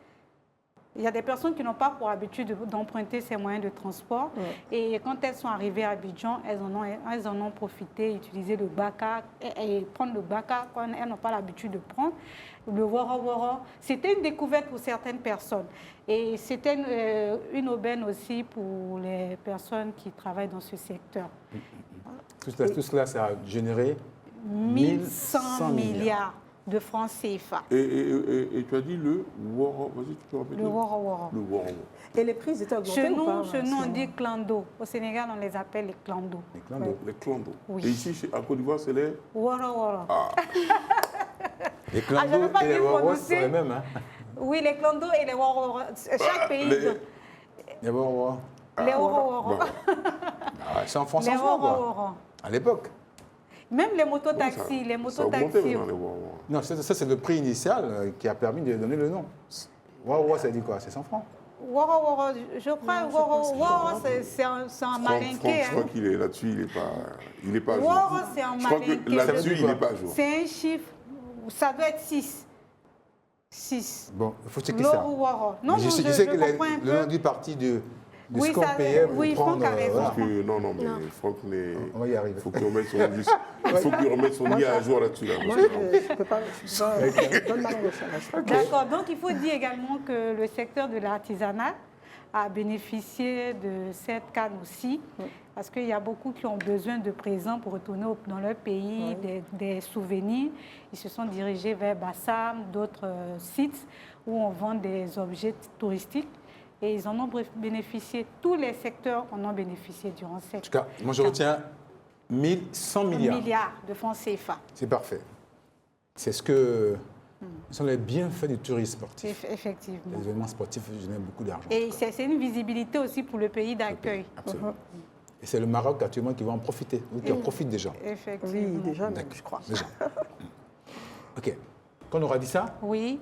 Il y a des personnes qui n'ont pas pour habitude d'emprunter ces moyens de transport. Et quand elles sont arrivées à Abidjan, elles en ont profité, utilisé le baka et prendre le baka quand elles n'ont pas l'habitude de prendre. Le woro. C'était une découverte pour certaines personnes. Et c'était une aubaine aussi pour les personnes qui travaillent dans ce secteur.
Tout cela, ça a généré
1100 milliards de francs CFA.
Et tu as dit le Woro, vas-y, tu peux répéter?
Le Woro.
Le Woro.
Et les prix étaient augmentés
chez
ou pas?
Chez nous, on dit clando. Au Sénégal, on les appelle les clandos.
Les clandos.
Les clandos.
Oui.
Et ici, à Côte d'Ivoire, c'est les
Woro.
Ah.
Les clandos et les Woro, c'est les mêmes. Hein?
Oui, les clandos et les Woro. Chaque pays.
Les Woro.
Les Woro-Woro.
C'est en France,
Les
quoi.
Woro-Woro.
À l'époque.
Même les mototaxis, les mototaxis.
Non, ça c'est le prix initial qui a permis de donner le nom. Woro, ça dit quoi? C'est 100 francs.
Woro-Woro, je crois Woro, c'est un malinqué.
Je crois qu'il est là-dessus, il n'est pas à jour.
Woro, c'est un
Je crois
malinqué.
que là-dessus, il n'est pas à jour.
C'est un chiffre, ça doit être 6. 6.
Bon, il faut checker ça.
Woro. Non,
je sais que le nom du parti de ce qu'on payait pour prendre...
Non, mais Franck,
on va y arriver.
Il faut qu'il remette son nid à jour là-dessus.
Moi, je ne peux pas...
D'accord, donc il faut dire également que le secteur de l'artisanat a bénéficié de cette canne aussi, parce qu'il y a beaucoup qui ont besoin de présents pour retourner dans leur pays, des souvenirs. Ils se sont dirigés vers Bassam, d'autres sites où on vend des objets touristiques. Et ils en ont bénéficié, tous les secteurs en ont bénéficié durant cette...
En tout cas, moi je retiens 100 milliards.
Milliards de francs CFA.
C'est parfait. C'est ce que... Ce sont les bienfaits du tourisme sportif.
Effectivement.
Les événements sportifs génèrent beaucoup d'argent.
Et c'est une visibilité aussi pour le pays d'accueil.
Absolument. Et c'est le Maroc actuellement qui va en profiter, ou qui en profite déjà.
Effectivement.
Oui, déjà, je crois.
Déjà. OK. Quand on aura dit ça,
oui.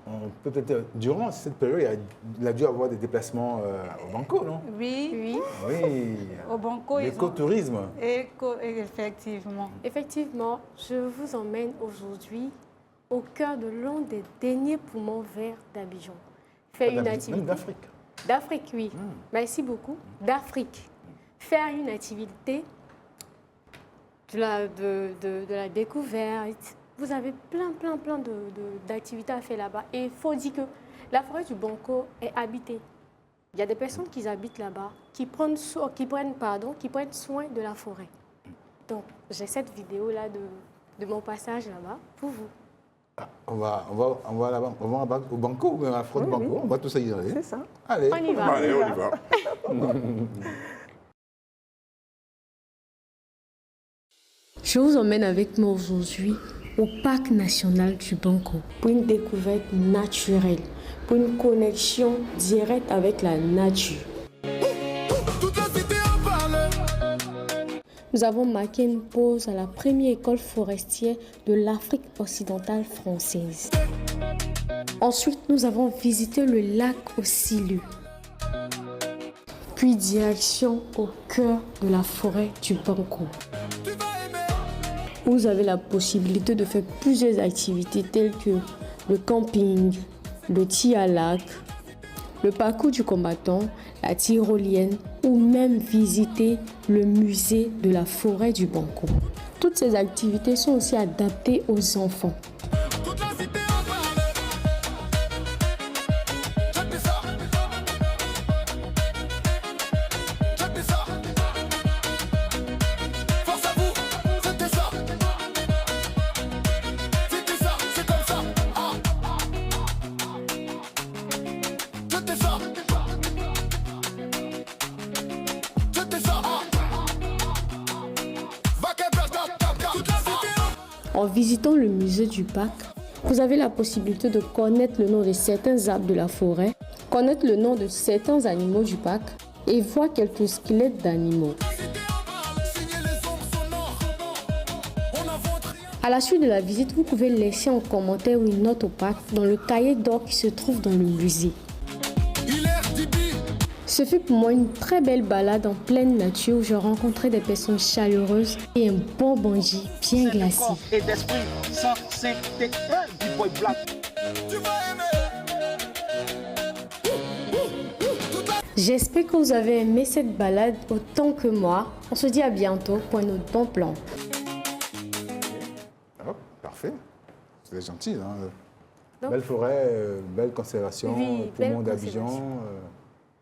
On peut peut-être, durant cette période, il a dû avoir des déplacements au Banco, non?
Oui.
Oui.
Au Banco.
L'écotourisme.
Effectivement.
Effectivement, je vous emmène aujourd'hui au cœur de l'un des derniers poumons verts d'Abidjan. Faire une activité.
Même d'Afrique.
D'Afrique, oui. Merci beaucoup. D'Afrique. Faire une activité de la découverte. Vous avez plein d'activités à faire là-bas. Et il faut dire que la forêt du Banco est habitée. Il y a des personnes qui habitent là-bas, qui prennent soin de la forêt. Donc, j'ai cette vidéo-là de mon passage là-bas pour vous.
Ah, on va là-bas, on va au Banco, ou à la forêt du Banco, on va tout ça y aller.
C'est ça.
Allez,
on y va.
Allez, on y va.
Je vous emmène avec moi aujourd'hui au parc national du Banco pour une découverte naturelle, pour une connexion directe avec la nature. Nous avons marqué une pause à la première école forestière de l'Afrique occidentale française. Ensuite, nous avons visité le lac Ossilu. Puis direction au cœur de la forêt du Banco. Vous avez la possibilité de faire plusieurs activités telles que le camping, le tir à l'arc, le parcours du combattant, la tyrolienne ou même visiter le musée de la forêt du Banco. Toutes ces activités sont aussi adaptées aux enfants. En visitant le musée du parc, vous avez la possibilité de connaître le nom de certains arbres de la forêt, connaître le nom de certains animaux du parc et voir quelques squelettes d'animaux. À la suite de la visite, vous pouvez laisser un commentaire ou une note au parc dans le cahier d'or qui se trouve dans le musée. Ce fut pour moi une très belle balade en pleine nature où je rencontrais des personnes chaleureuses et un bon bungee bien glacé. J'espère que vous avez aimé cette balade autant que moi. On se dit à bientôt pour un autre bon plan.
Oh, parfait. C'est gentil. Hein. Belle forêt, belle conservation,
oui,
poumon d'Abidjan.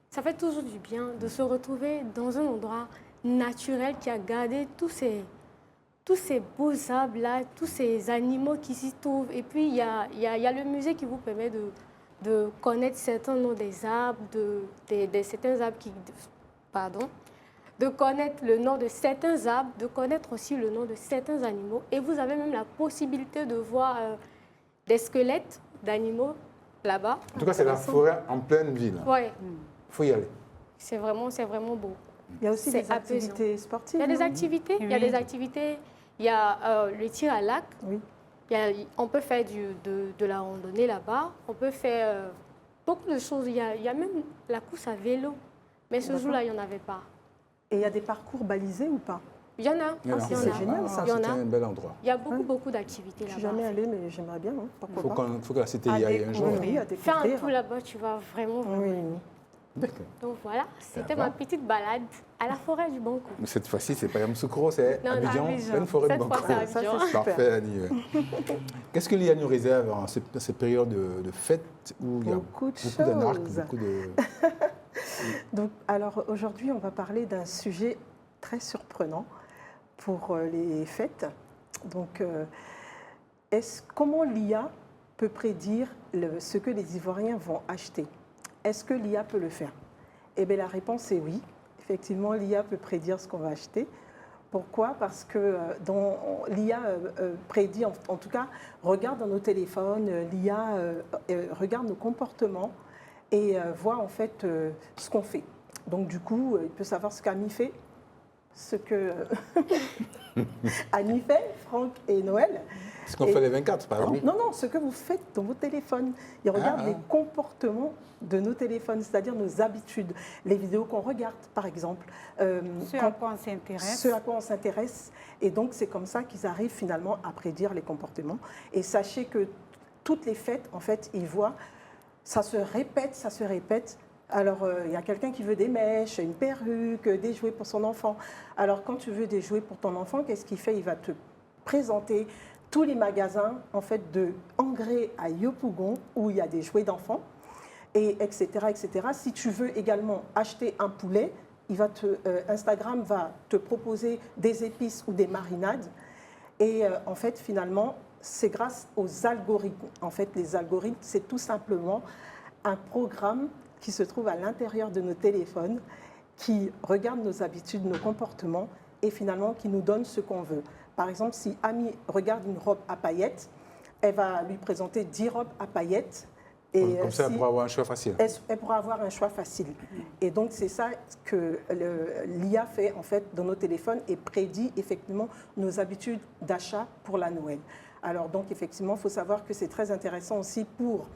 Ça fait toujours du bien de se retrouver dans un endroit naturel qui a gardé tous ces beaux arbres-là, tous ces animaux qui s'y trouvent. Et puis, il y a le musée qui vous permet de connaître certains noms des arbres, certains arbres de connaître le nom de certains arbres, de connaître aussi le nom de certains animaux. Et vous avez même la possibilité de voir des squelettes d'animaux là-bas.
En tout cas, c'est la forêt en pleine ville.
Oui.
Il faut y aller.
C'est vraiment beau.
Il y a aussi des
apaisant.
activités sportives.
Il y a des
non?
activités,
Oui.
il y a des activités. Il y a le tir à l'arc.
Oui.
On peut faire de la randonnée là-bas. On peut faire beaucoup de choses. Il y a même la course à vélo. Mais ce jour-là, il n'y en avait pas.
Et il y a des parcours balisés ou pas?
Il y en a.
C'est génial, ça.
Il y en a.
C'est un bel endroit.
Il y a beaucoup d'activités
Je
là-bas.
suis jamais allée, mais j'aimerais bien. Hein. Pourquoi pas?
Faut que la cité y aille un jour.
Oui, à
Faire un
découvrir.
tour là-bas, tu vas vraiment.
Oui.
D'accord.
Donc voilà, c'était
va.
ma petite balade à la forêt du Banco.
Mais cette fois-ci, c'est pas Yamoussoukro, c'est
Non,
Abidjan,
Abidjan.
pleine forêt de
Cette
Banco.
fois, c'est Abidjan. Ça, c'est super.
Parfait, Annie. Ouais. Qu'est-ce que l'IA nous réserve en cette période de fête où il y a
Beaucoup de
beaucoup d'anarques,
choses.
beaucoup de...
Donc, alors aujourd'hui, on va parler d'un sujet très surprenant pour les fêtes. Donc, comment l'IA peut prédire ce que les Ivoiriens vont acheter? Est-ce que l'IA peut le faire? Eh bien, la réponse est oui. Effectivement, l'IA peut prédire ce qu'on va acheter. Pourquoi? Parce que l'IA prédit, en tout cas, regarde dans nos téléphones, l'IA regarde nos comportements et voit en fait ce qu'on fait. Donc du coup, il peut savoir ce qu'Ami fait, ce que Annie fait, Franck et Noël.
Ce qu'on fait les 24, par exemple.
Non, ce que vous faites dans vos téléphones. Il regarde les comportements de nos téléphones, c'est-à-dire nos habitudes, les vidéos qu'on regarde, par exemple.
Ce à quoi on s'intéresse.
Ce à quoi on s'intéresse. Et donc, c'est comme ça qu'ils arrivent finalement à prédire les comportements. Et sachez que toutes les fêtes, en fait, ils voient, ça se répète, ça se répète. Alors, il y a quelqu'un qui veut des mèches, une perruque, des jouets pour son enfant. Alors, quand tu veux des jouets pour ton enfant, qu'est-ce qu'il fait? Il va te présenter tous les magasins, en fait, de Engré à Yopougon, où il y a des jouets d'enfants, et etc., etc. Si tu veux également acheter un poulet, Instagram va te proposer des épices ou des marinades. Et en fait, finalement, c'est grâce aux algorithmes. En fait, les algorithmes, c'est tout simplement un programme qui se trouve à l'intérieur de nos téléphones, qui regarde nos habitudes, nos comportements, et finalement qui nous donne ce qu'on veut. Par exemple, si Ami regarde une robe à paillettes, elle va lui présenter 10 robes à paillettes. Et
comme ça, elle pourra avoir un choix facile.
Elle pourra avoir un choix facile. Et donc, c'est ça que l'IA fait en fait dans nos téléphones et prédit effectivement nos habitudes d'achat pour la Noël. Alors, donc, effectivement, il faut savoir que c'est très intéressant aussi pour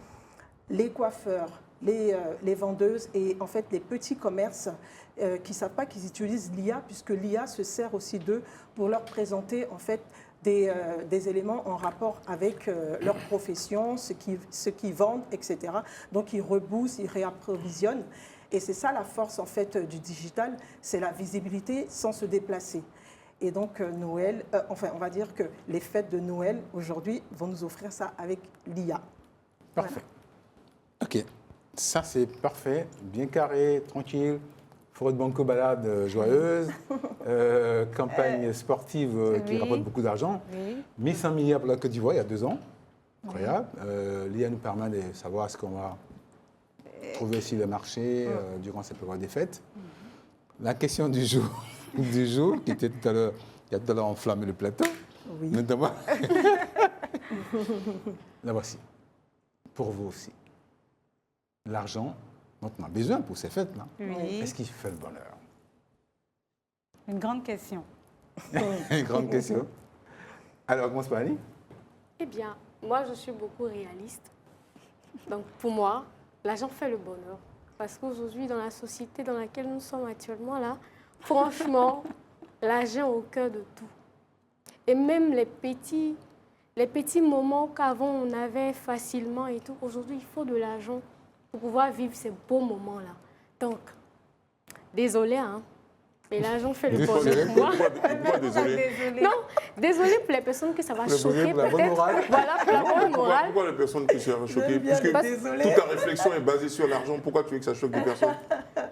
les coiffeurs, les vendeuses et en fait les petits commerces qui ne savent pas qu'ils utilisent l'IA, puisque l'IA se sert aussi d'eux pour leur présenter en fait des éléments en rapport avec leur profession, ce qu'ils vendent, etc. Donc ils reboostent, ils réapprovisionnent. Et c'est ça la force en fait du digital, c'est la visibilité sans se déplacer. Et donc Noël, enfin on va dire que les fêtes de Noël aujourd'hui vont nous offrir ça avec l'IA.
Parfait. Ok, ça c'est parfait, bien carré, tranquille. Forêt de Banco, balade joyeuse, campagne sportive qui rapporte beaucoup d'argent. Oui. 1100 milliards pour la Côte d'Ivoire il y a 2 ans. Incroyable. L'IA nous permet de savoir ce qu'on va trouver sur le marché durant cette période des fêtes. La question du jour, qui était tout à l'heure, il y a tout à l'heure enflammé le plateau.
Oui.
Notamment. La voici. Pour vous aussi. L'argent dont on a besoin pour ces fêtes-là.
Oui.
Est-ce qu'il fait le bonheur?
Une grande question.
Une grande question. Alors, commence par Annie.
Eh bien, moi, je suis beaucoup réaliste. Donc, pour moi, l'argent fait le bonheur. Parce qu'aujourd'hui, dans la société dans laquelle nous sommes actuellement, là, franchement, l'argent est au cœur de tout. Et même les petits moments qu'avant on avait facilement et tout, aujourd'hui, il faut de l'argent pour pouvoir vivre ces beaux moments-là. Donc, désolé, hein, mais l'argent fait le bonheur pour moi.
Pourquoi désolé?
Non, désolé pour les personnes que ça va choquer,
pour la bonne morale.
Voilà, pour la bonne morale.
Pourquoi les personnes qui sont choquées? Puisque toute ta réflexion est basée sur l'argent, pourquoi tu veux que ça choque des personnes?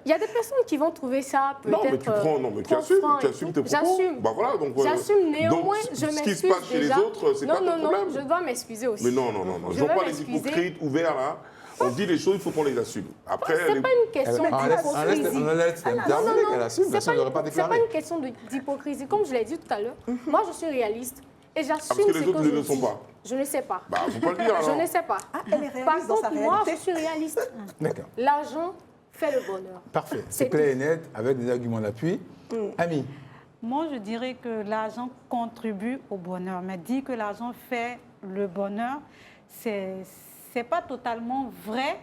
Il y a des personnes qui vont trouver ça peut-être.
Non, mais tu prends, non, mais tu assumes tes propos.
J'assume.
Bah voilà, donc.
J'assume, néanmoins, je m'excuse.
Ce qui se passe chez les autres, c'est pas ton problème.
Non, je dois m'excuser aussi.
Mais non. Je vois pas les hypocrites ouverts là. On dit les choses, il faut qu'on les assume. Après,
c'est pas une question d'hypocrisie. C'est pas une question d'hypocrisie. Comme je l'ai dit tout à l'heure, moi je suis réaliste. Et j'assume
parce que les autres ne le sont pas.
Je ne sais pas.
Bah, faut pas le dire alors.
Je ne sais pas.
Elle est réaliste
Par
dans sa
contre, moi,
réalité.
je suis réaliste.
D'accord.
L'argent fait le bonheur.
Parfait. C'est clair et net, avec des arguments d'appui. Ami.
Moi, je dirais que l'argent contribue au bonheur. Mais dire que l'argent fait le bonheur, c'est pas totalement vrai.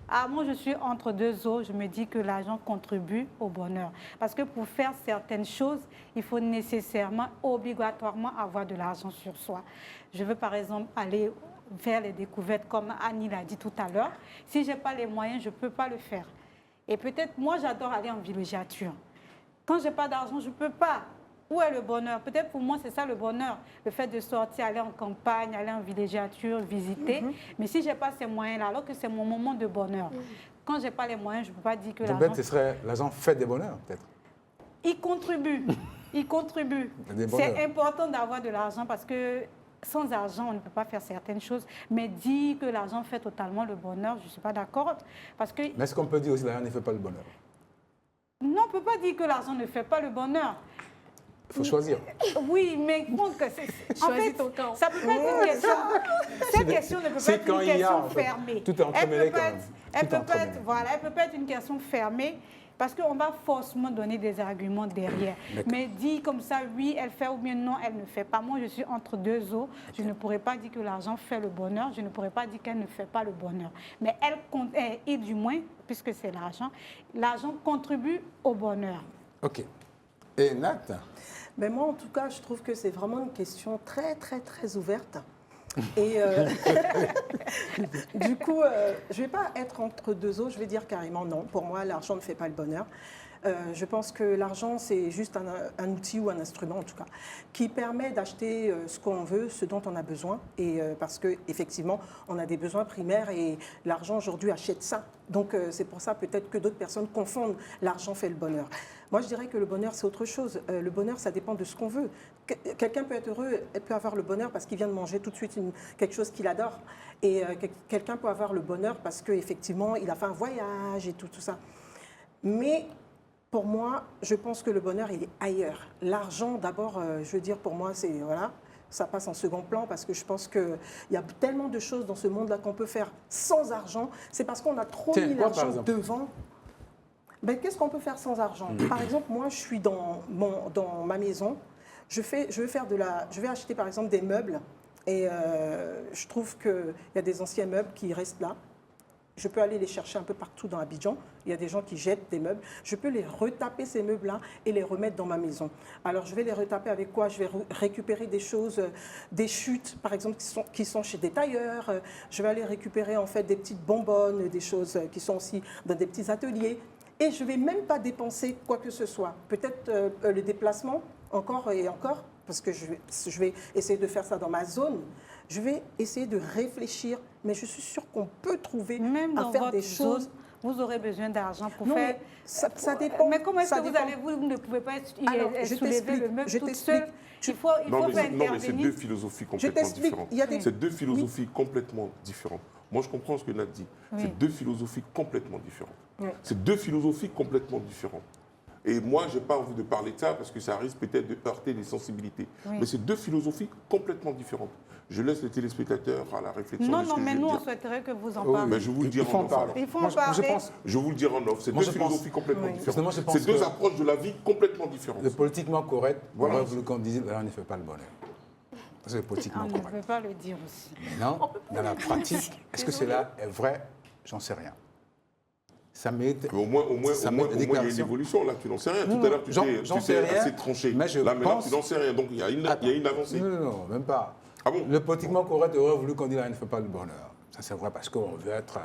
Ah, moi, je suis entre deux eaux. Je me dis que l'argent contribue au bonheur. Parce que pour faire certaines choses, il faut nécessairement, obligatoirement avoir de l'argent sur soi. Je veux par exemple aller faire les découvertes, comme Annie l'a dit tout à l'heure. Si je n'ai pas les moyens, je ne peux pas le faire. Et peut-être, moi, j'adore aller en villégiature. Quand je n'ai pas d'argent, je ne peux pas. Où est le bonheur? Peut-être pour moi, c'est ça le bonheur. Le fait de sortir, aller en campagne, aller en villégiature, visiter. Mais si je n'ai pas ces moyens-là, alors que c'est mon moment de bonheur. Quand je n'ai pas les moyens, je ne peux pas dire que l'argent...
Donc, ce serait l'argent fait des bonheurs, peut-être?
Il contribue. Il contribue. C'est important d'avoir de l'argent parce que sans argent, on ne peut pas faire certaines choses. Mais dire que l'argent fait totalement le bonheur, je ne suis pas d'accord. Parce que...
Mais est-ce qu'on peut dire aussi que l'argent ne fait pas le bonheur?
Non, on ne peut pas dire que l'argent ne fait pas le bonheur.
Il faut choisir.
Oui, mais bon, en fait,
ton camp.
Ça peut pas être une question. Cette question ne peut pas être une question fermée.
Tout est entremêlé quand même.
Elle peut pas être une question fermée parce qu'on va forcément donner des arguments derrière. Mais dit comme ça, oui, elle fait ou bien non, elle ne fait pas. Moi, je suis entre deux eaux. Je ne pourrais pas dire que l'argent fait le bonheur. Je ne pourrais pas dire qu'elle ne fait pas le bonheur. Mais elle compte, et du moins, puisque c'est l'argent contribue au bonheur.
OK. Et Nat?
Mais moi, en tout cas, je trouve que c'est vraiment une question très, très, très ouverte. Et du coup, je ne vais pas être entre deux eaux, je vais dire carrément non. Pour moi, l'argent ne fait pas le bonheur. Je pense que l'argent, c'est juste un outil ou un instrument, en tout cas, qui permet d'acheter ce qu'on veut, ce dont on a besoin. Et parce qu'effectivement, on a des besoins primaires et l'argent, aujourd'hui, achète ça. Donc, c'est pour ça peut-être que d'autres personnes confondent l'argent fait le bonheur. Moi, je dirais que le bonheur, c'est autre chose. Le bonheur, ça dépend de ce qu'on veut. Quelqu'un peut être heureux, peut avoir le bonheur parce qu'il vient de manger tout de suite quelque chose qu'il adore. Et quelqu'un peut avoir le bonheur parce qu'effectivement, il a fait un voyage et tout ça. Mais pour moi, je pense que le bonheur, il est ailleurs. L'argent, d'abord, je veux dire, pour moi, c'est... Voilà, ça passe en second plan parce que je pense qu'il y a tellement de choses dans ce monde-là qu'on peut faire sans argent. C'est parce qu'on a trop mis l'argent devant. Ben, qu'est-ce qu'on peut faire sans argent? Par exemple, moi, je suis dans ma maison. Je vais acheter, par exemple, des meubles. Et je trouve qu'il y a des anciens meubles qui restent là. Je peux aller les chercher un peu partout dans Abidjan. Il y a des gens qui jettent des meubles. Je peux les retaper, ces meubles-là, et les remettre dans ma maison. Alors, je vais les retaper avec quoi? Je vais récupérer des choses, des chutes, par exemple, qui sont chez des tailleurs. Je vais aller récupérer, en fait, des petites bonbonnes, des choses qui sont aussi dans des petits ateliers. Et je ne vais même pas dépenser quoi que ce soit. Peut-être le déplacement, encore et encore, parce que je vais essayer de faire ça dans ma zone. Je vais essayer de réfléchir, mais je suis sûre qu'on peut trouver
même
à
dans
faire
votre
des choses.
zone, vous aurez besoin d'argent pour
non,
faire...
Ça dépend.
Mais comment est-ce que
vous
ne pouvez pas
soulever
le meuble toute seule? Il faut faire intervenir.
Non, mais c'est deux philosophies complètement différentes. C'est deux philosophies complètement différentes. Moi, je comprends ce que Nat dit. C'est deux philosophies complètement différentes. C'est deux philosophies complètement différentes. Et moi, je n'ai pas envie de parler de ça parce que ça risque peut-être de heurter les sensibilités. Mais c'est deux philosophies complètement différentes. Je laisse les téléspectateurs à la réflexion.
Non, mais nous, on souhaiterait que vous en parliez.
Mais je vous le dirai en off.
Il faut en parler.
Je vous le dirai en off. C'est deux philosophies complètement différentes. C'est deux approches de la vie complètement différentes.
Le politiquement correct, on aurait voulu qu'on dise là, on ne fait pas le bonheur. C'est politiquement correct.
On ne peut pas le dire aussi.
Non, dans la pratique, est-ce que cela est vrai? J'en sais rien. Ça mérite.
Au moins, il y a une évolution là, tu n'en sais rien. Tout à l'heure, tu sais assez tranché. Là, maintenant, tu n'en sais rien. Donc, il y a une avancée.
Non, même pas.
Ah bon?
Le politiquement correct aurait voulu qu'on dise là, il ne fait pas le bonheur. Ça, c'est vrai parce qu'on veut être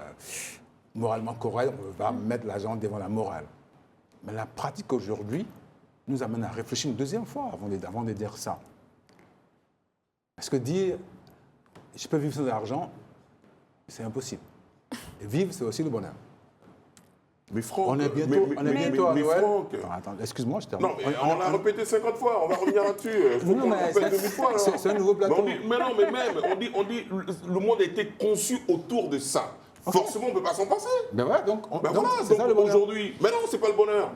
moralement correct, on ne veut pas mettre l'argent devant la morale. Mais la pratique aujourd'hui nous amène à réfléchir une deuxième fois avant de dire ça. Parce que dire je peux vivre sans argent, c'est impossible. Et vivre, c'est aussi le bonheur.
Mais Franck,
on est bientôt à Noël.
Franck.
Attends, excuse-moi, je termine.
Non, mais on l'a répété 50 fois, on va revenir là-dessus.
Non, mais c'est un nouveau plateau.
Mais non, mais même, on dit le monde a été conçu autour de ça. Okay. Forcément, on ne peut pas s'en passer.
Ben ouais, donc
c'est ça le bonheur. Aujourd'hui, mais non, c'est pas le bonheur.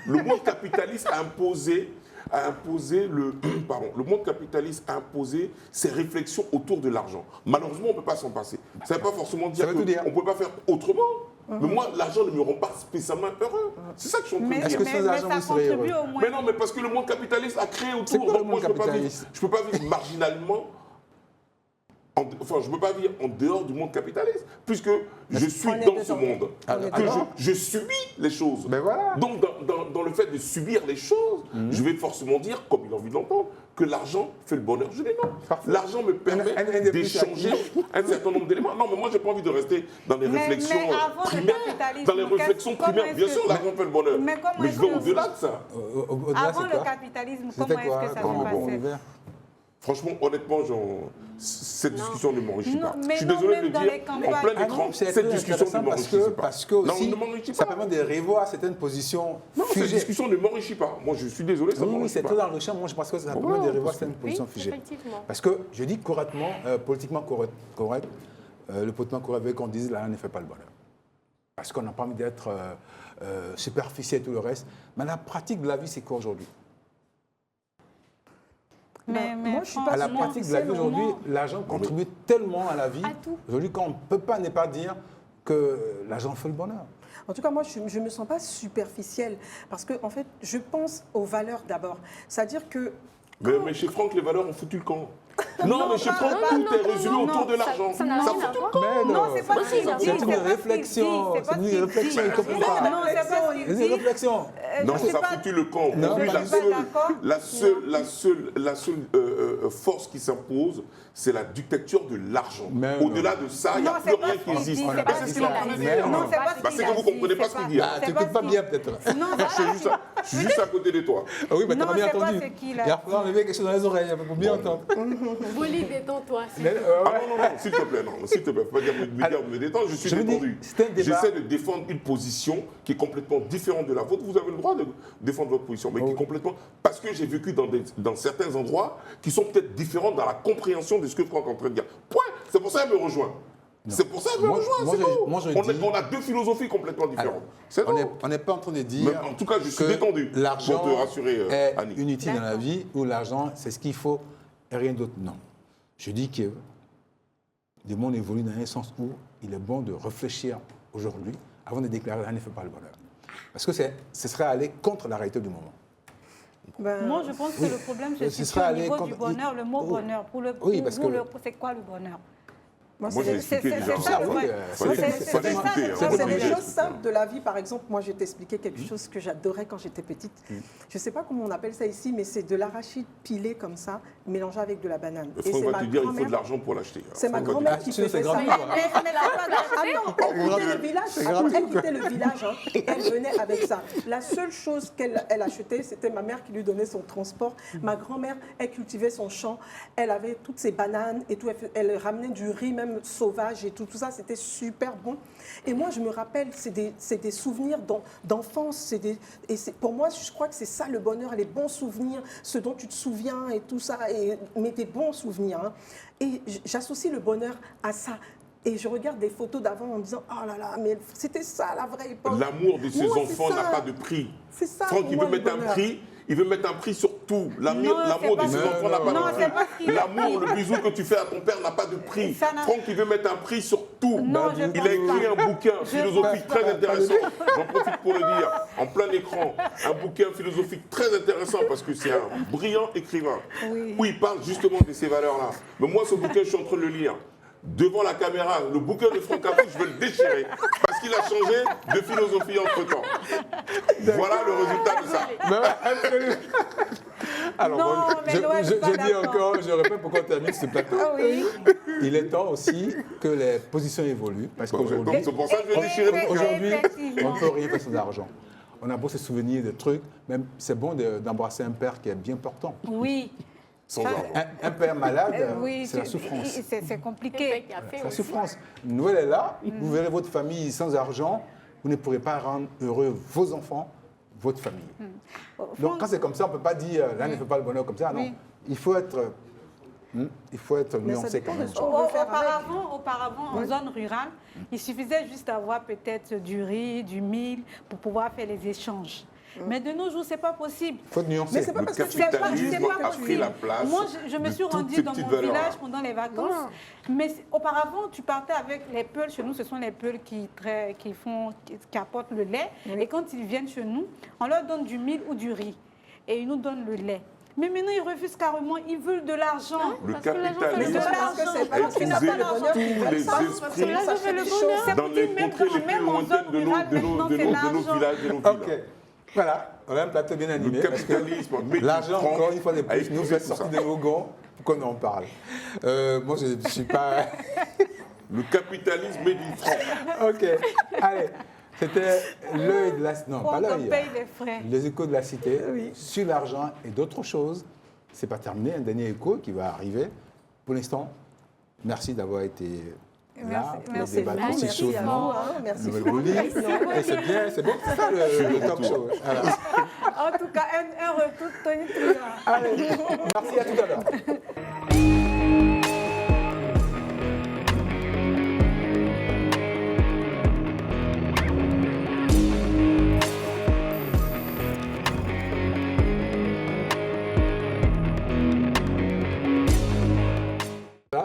Le monde capitaliste a imposé le monde capitaliste a imposé ses réflexions autour de l'argent. Malheureusement, on ne peut pas s'en passer. Ça ne veut pas forcément dire qu'on ne peut pas faire autrement. Mais moi, l'argent ne me rend pas spécialement heureux. C'est ça que je suis en train de dire.
Est-ce que sans argent, vous serez heureux?
Mais non, mais parce que le monde capitaliste a créé autour.
C'est quoi le monde
moi, je ne
capitaliste?
peux pas vivre marginalement. Enfin, je ne peux pas vivre en dehors du monde capitaliste, puisque je suis dans ce monde. Je subis les choses.
Ben voilà.
Donc, dans le fait de subir les choses, je vais forcément dire, comme il a envie de l'entendre, que l'argent fait le bonheur. Je dis non. L'argent me permet d'échanger un certain nombre d'éléments. Non, mais moi, je n'ai pas envie de rester dans les réflexions primaires. Dans les réflexions primaires, bien sûr, l'argent fait le bonheur. Mais je vais au-delà de ça.
Avant le capitalisme, comment est-ce que ça se passait?
Franchement, honnêtement, cette discussion ne m'enrichit pas.
Mais
je suis désolé de le dire
en
plein écran, cette discussion ne m'enrichit pas.
Parce que aussi, ça permet de revoir certaines positions figées.
Cette discussion ne m'enrichit pas. Moi, je suis désolé, ça ne m'enrichit pas.
C'est très enrichissant. Moi, je pense que ça permet de revoir certaines positions figées. Parce que, je dis correctement, politiquement correct, le politiquement correct veut qu'on dise là, ne fait pas le bonheur. Parce qu'on n'a pas envie d'être superficiel et tout le reste. Mais la pratique de la vie, c'est quoi aujourd'hui?
Moi, je suis pas
à la pratique de la vie aujourd'hui, l'argent contribue tellement à la vie. Aujourd'hui, qu'on ne peut pas ne pas dire que l'argent fait le bonheur.
En tout cas, moi, je ne me sens pas superficielle parce que, en fait, je pense aux valeurs d'abord. C'est-à-dire que...
Mais chez Franck, les valeurs ont foutu le camp. Non, mais chez Franck, tout est résumé autour de l'argent.
Ça n'a rien à voir.
Non, c'est pas ce qu'il dit.
C'est une réflexion. C'est une réflexion.
Non, c'est pas ce qu'il dit.
C'est une réflexion.
Non, ça a foutu le camp. La seule force qui s'impose, c'est la dictature de l'argent. Au-delà de ça, il n'y a plus rien qui existe. C'est ce qu'il est en train de dire. C'est que vous ne comprenez pas ce qu'il dit.
Tu n'écoutes pas bien, peut-être.
Je suis juste à côté de toi.
Oui, mais tu n'as pas bien entendu. Il va falloir enlever quelque chose dans les oreilles pour bien entendre.
Vous les détends-toi.
Non, s'il te plaît, non. S'il te plaît, faut pas dire me détendre, je suis détendu. J'essaie de défendre une position qui est complètement différente de la vôtre. Vous avez le droit de défendre votre position, mais qui est complètement... Parce que j'ai vécu dans certains endroits qui sont peut-être différents dans la compréhension de ce que Franck est en train de dire. Point. C'est pour ça qu'elle me rejoint. C'est pour ça qu'elle me rejoint. On a deux philosophies complètement différentes.
On n'est pas en train de dire...
Mais en tout cas, je suis détendu.
L'argent
pour te rassurer,
est
Annie.
inutile dans la vie, ou l'argent, c'est ce qu'il faut et rien d'autre. Non. Je dis que le monde évolue dans un sens où il est bon de réfléchir aujourd'hui avant de déclarer « rien ne fait pas le bonheur ». Parce que ce serait aller contre la réalité du moment.
Moi, je pense que le problème, c'est au niveau du bonheur, le mot bonheur. Pour vous, c'est quoi le bonheur?
Moi, j'ai expliqué déjà.
C'est des choses simples de la vie. Par exemple, moi, je vais t'expliquer quelque chose que j'adorais quand j'étais petite. Je ne sais pas comment on appelle ça ici, mais c'est de l'arachide pilé comme ça, mélangé avec de la banane.
Et Franck va te dire qu'il faut de l'argent pour l'acheter.
C'est ma grand-mère qui faisait ça. Elle quittait le village, elle venait avec ça. La seule chose qu'elle achetait, c'était ma mère qui lui donnait son transport. Ma grand-mère, elle cultivait son champ. Elle avait toutes ses bananes et tout. Elle ramenait du riz, même sauvage et tout ça, c'était super bon. Et moi, je me rappelle, c'est des souvenirs d'enfance. Pour moi, je crois que c'est ça le bonheur, les bons souvenirs, ce dont tu te souviens et tout ça, mais des bons souvenirs. Hein. Et j'associe le bonheur à ça. Et je regarde des photos d'avant en me disant, oh là là, mais c'était ça la vraie époque.
L'amour de ses enfants n'a pas de prix.
C'est ça.
Franck, il veut mettre un prix. Il veut mettre un prix sur tout. L'amour de ses enfants n'a pas de prix. L'amour, le bisou que tu fais à ton père n'a pas de prix. Franck, il veut mettre un prix sur tout. Il a écrit un bouquin philosophique très intéressant. J'en profite pour le dire, en plein écran. Un bouquin philosophique très intéressant parce que c'est un brillant écrivain. Où il parle justement de ces valeurs-là. Mais moi, ce bouquin, je suis en train de le lire. Devant la caméra, le bouquin de Franck Abou, je vais le déchirer parce qu'il a changé de philosophie entre-temps. Voilà le résultat de ça.
Alors, je dis encore, je répète pourquoi on termine ce plateau. Il est temps aussi que les positions évoluent parce qu'aujourd'hui,
c'est pour ça que je vais déchirer le bouquin.
Aujourd'hui, on ne peut rien faire sans argent. On a beau se souvenir de trucs, même c'est bon d'embrasser un père qui est bien portant.
Oui.
Un père malade, c'est la souffrance.
C'est compliqué.
C'est la souffrance. Noël est là, vous verrez votre famille sans argent, vous ne pourrez pas rendre heureux vos enfants, votre famille. Donc quand c'est comme ça, on ne peut pas dire l'un ne fait pas le bonheur comme ça, non. Il faut être nuancé quand même.
Auparavant, en zone rurale, il suffisait juste d'avoir peut-être du riz, du mil pour pouvoir faire les échanges. Mais de nos jours, ce n'est pas possible.
Il faut nuancer.
Mais c'est pas parce que
le capitalisme a pris la place.
Moi, je me suis rendue dans mon village pendant les vacances. Mais auparavant, tu partais avec les peuls. Chez nous, ce sont les peuls qui apportent le lait. Et quand ils viennent chez nous, on leur donne du mil ou du riz. Et ils nous donnent le lait. Mais maintenant, ils refusent carrément, ils veulent de l'argent.
Le capitalisme a épuisé tous les esprits dans les contrées les plus lointaines de nos villages et nos villes.
Ok, voilà, on a un plateau bien animé.
Le capitalisme,
l'argent, encore une fois de plus, nous fait sortir des wagons pour qu'on en parle. Moi, je ne suis pas...
Le capitalisme made in France.
Ok, allez. C'était l'œil de la... Non, pas l'œil. Les échos de la cité sur l'argent et d'autres choses. C'est pas terminé. Un dernier écho qui va arriver. Pour l'instant, merci d'avoir été là pour débattre aussi chaudement.
Merci.
Et c'est bien, c'est bon. C'est ça le talk show. Voilà.
En tout cas, un retour tonitruant.
Allez, merci à tout à l'heure.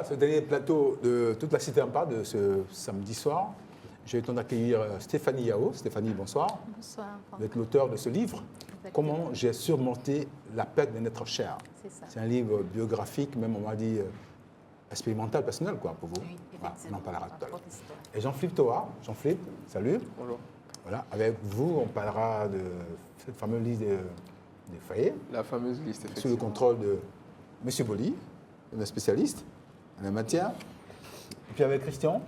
Ce dernier plateau de toute la cité en parle de ce samedi soir. J'ai eu le temps d'accueillir Stéphanie Yao. Stéphanie, bonsoir.
Bonsoir.
Vous êtes l'auteur de ce livre. Exactement. Comment j'ai surmonté la perte d'un être cher. C'est un livre biographique, même on m'a dit expérimental, personnel quoi, pour vous.
Oui,
voilà, on en parlera tout à l'heure. Et Jean-Philippe Toa. Jean-Philippe, salut. Bonjour. Voilà, avec vous, on parlera de cette fameuse liste des foyers.
La fameuse liste, effectivement.
Sous le contrôle de M. Boli, un spécialiste en la matière. Et puis avec Christian,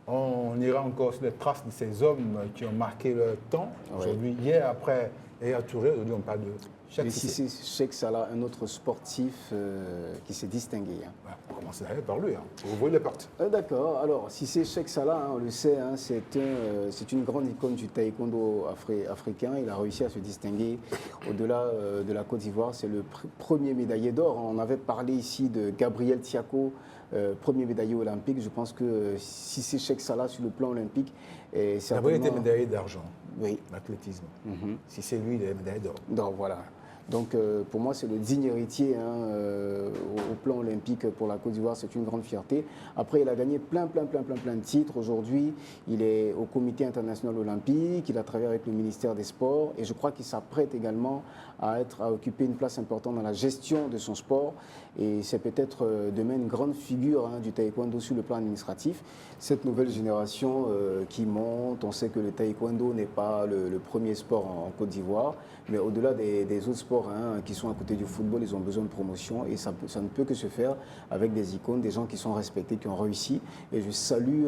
on ira encore sur les traces de ces hommes qui ont marqué leur temps. Aujourd'hui, hier, après Yaya Touré, aujourd'hui, on parle de Cheikh Cissé.
Cheikh Salah, un autre sportif qui s'est distingué.
Ouais, on commence par lui, pour ouvrir les portes.
D'accord. Alors, Cissé Cheikh Salah, on le sait, c'est une grande icône du taekwondo africain. Il a réussi à se distinguer au-delà de la Côte d'Ivoire. C'est le premier médaillé d'or. On avait parlé ici de Gabriel Tiako, premier médaillé olympique. Je pense que Cissé Cheikh Salah, sur le plan olympique, est certainement...
Il a été médaillé d'argent,
oui,
l'athlétisme. Si c'est lui, il est médaillé d'or.
Donc voilà. Donc pour moi, c'est le digne héritier au plan olympique pour la Côte d'Ivoire. C'est une grande fierté. Après, il a gagné plein de titres. Aujourd'hui, il est au Comité international olympique. Il a travaillé avec le ministère des Sports. Et je crois qu'il s'apprête également à occuper une place importante dans la gestion de son sport. Et c'est peut-être demain une grande figure du taekwondo sur le plan administratif. Cette nouvelle génération qui monte, on sait que le taekwondo n'est pas le premier sport en Côte d'Ivoire. Mais au-delà des autres sports qui sont à côté du football, ils ont besoin de promotion et ça ne peut que se faire avec des icônes, des gens qui sont respectés, qui ont réussi. Et je salue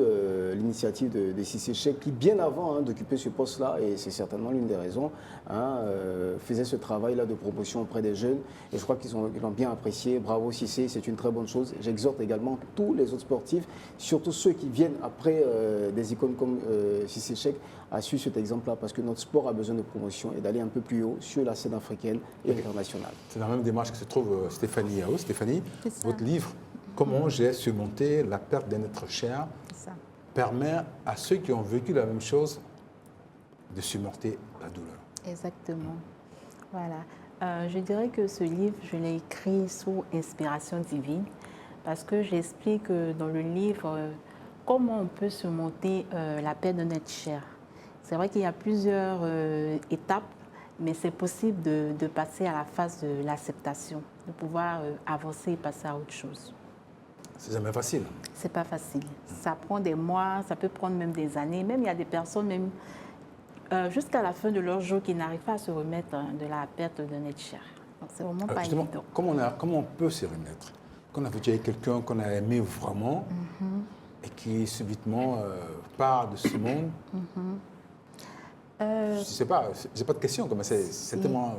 l'initiative de Cissé Cheikh qui, bien avant d'occuper ce poste-là, et c'est certainement l'une des raisons, faisait ce travail-là de promotion auprès des jeunes. Et je crois qu'ils l'ont bien apprécié. Bravo Cissé, c'est une très bonne chose. J'exhorte également tous les autres sportifs, surtout ceux qui viennent après des icônes comme Cissé Cheikh, à suivre cet exemple-là parce que notre sport a besoin de promotion et d'aller un peu plus haut sur la scène africaine et internationale.
C'est dans la même démarche que se trouve Stéphanie Yao. Stéphanie, votre livre, Comment j'ai surmonté la perte d'un être cher, permet à ceux qui ont vécu la même chose de surmonter la douleur.
Exactement. Voilà. Je dirais que ce livre, je l'ai écrit sous inspiration divine parce que j'explique dans le livre comment on peut surmonter la perte d'un être cher. C'est vrai qu'il y a plusieurs étapes, mais c'est possible de passer à la phase de l'acceptation, de pouvoir avancer et passer à autre chose.
C'est jamais facile.
C'est pas facile. Ça prend des mois, ça peut prendre même des années. Même il y a des personnes, même jusqu'à la fin de leur jour, qui n'arrivent pas à se remettre de la perte d'un être cher. Donc c'est vraiment pas évident.
Comment on peut se remettre? Quand on a vécu avec quelqu'un qu'on a aimé vraiment et qui subitement part de ce monde. Je ne sais pas, j'ai pas de question, c'est tellement...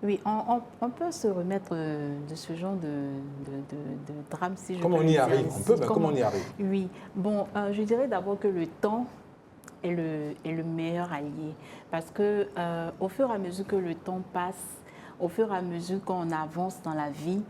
Oui, on peut se remettre de ce genre de drame, si je peux
Comment on y arrive?
Ici.
On peut, mais comment on y arrive?
Oui, bon, je dirais d'abord que le temps est le meilleur allié. Parce que au fur et à mesure que le temps passe, au fur et à mesure qu'on avance dans la vie,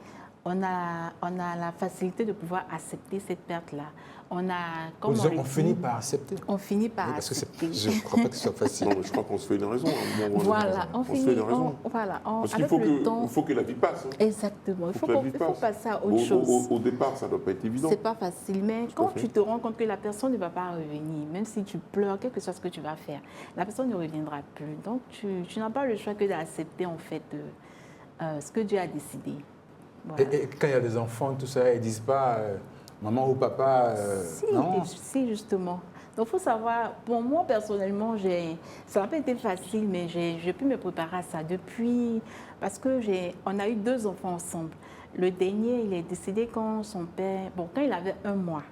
on a la facilité de pouvoir accepter cette perte-là. On
finit par accepter.
On finit par accepter.
Je ne crois pas que ce soit facile.
Non, mais je crois qu'on se fait une raison.
Voilà, on
se fait une raison. Parce qu'il faut que la vie passe. Hein.
Exactement, il faut passer à autre chose.
Au départ, ça ne doit pas être évident.
Ce n'est pas facile, mais quand tu te rends compte que la personne ne va pas revenir, même si tu pleures, quel que soit ce que tu vas faire, la personne ne reviendra plus. Donc, tu n'as pas le choix que d'accepter en fait ce que Dieu a décidé. Voilà.
Et quand il y a des enfants, tout ça, ils ne disent pas maman ou papa non.
Si, justement. Donc, il faut savoir, pour moi, personnellement, ça n'a pas été facile, mais j'ai pu me préparer à ça depuis, parce qu'on a eu 2 enfants ensemble. Le dernier, il est décédé quand son père, quand il avait 1 mois.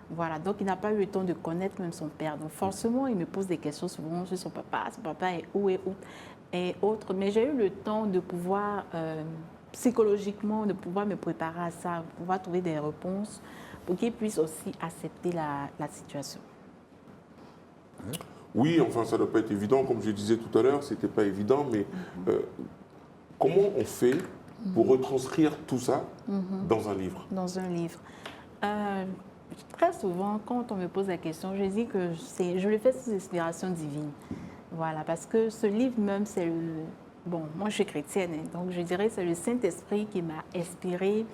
Voilà, donc il n'a pas eu le temps de connaître même son père. Donc, forcément, il me pose des questions souvent sur son papa est où et autres. Mais j'ai eu le temps de pouvoir, psychologiquement, de pouvoir me préparer à ça, de pouvoir trouver des réponses pour qu'il puisse aussi accepter la situation.
Oui, enfin, ça ne doit pas être évident. Comme je disais tout à l'heure, ce n'était pas évident, mais comment on fait pour retranscrire tout ça dans un livre?
Dans un livre. Très souvent, quand on me pose la question, je dis que je le fais sous inspiration divine. Voilà, parce que ce livre même, c'est le... Bon, moi je suis chrétienne, donc je dirais que c'est le Saint-Esprit qui m'a inspirée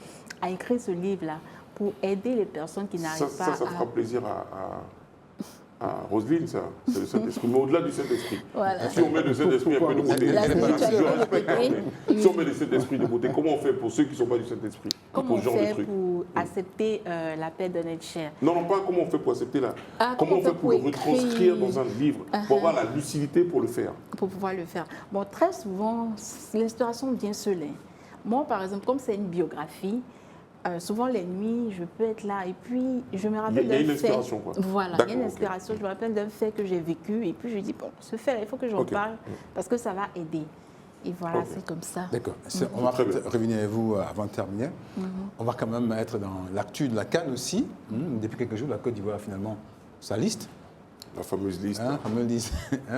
à écrire ce livre-là pour aider les personnes qui n'arrivent pas à...
Ça fera plaisir à Roselyne, ça. C'est le Saint-Esprit. Mais au-delà du Saint-Esprit. Voilà. Si on met le Saint-Esprit un peu de côté, si on met le Saint-Esprit de côté, comment on fait pour ceux qui ne sont pas du Saint-Esprit?
Comment on fait pour accepter la paix de notre chair?
Non, pas comment on fait pour accepter la... Comment on fait pour le retranscrire dans un livre, pour avoir la lucidité pour le faire?
Pour pouvoir le faire. Bon, très souvent, l'inspiration vient seule. Moi, par exemple, comme c'est une biographie, souvent les nuits, je peux être là et puis je me rappelle d'un fait. Il y a une inspiration, quoi. Voilà, il y a une inspiration. Je me rappelle d'un fait que j'ai vécu et puis je dis, bon, ce fait, il faut que j'en parle parce que ça va aider. Et voilà, c'est comme ça.
D'accord. On va revenir avec vous avant de terminer. On va quand même être dans l'actu de la CAN aussi. Depuis quelques jours, la Côte d'Ivoire a finalement sa liste.
La fameuse liste.
La fameuse liste.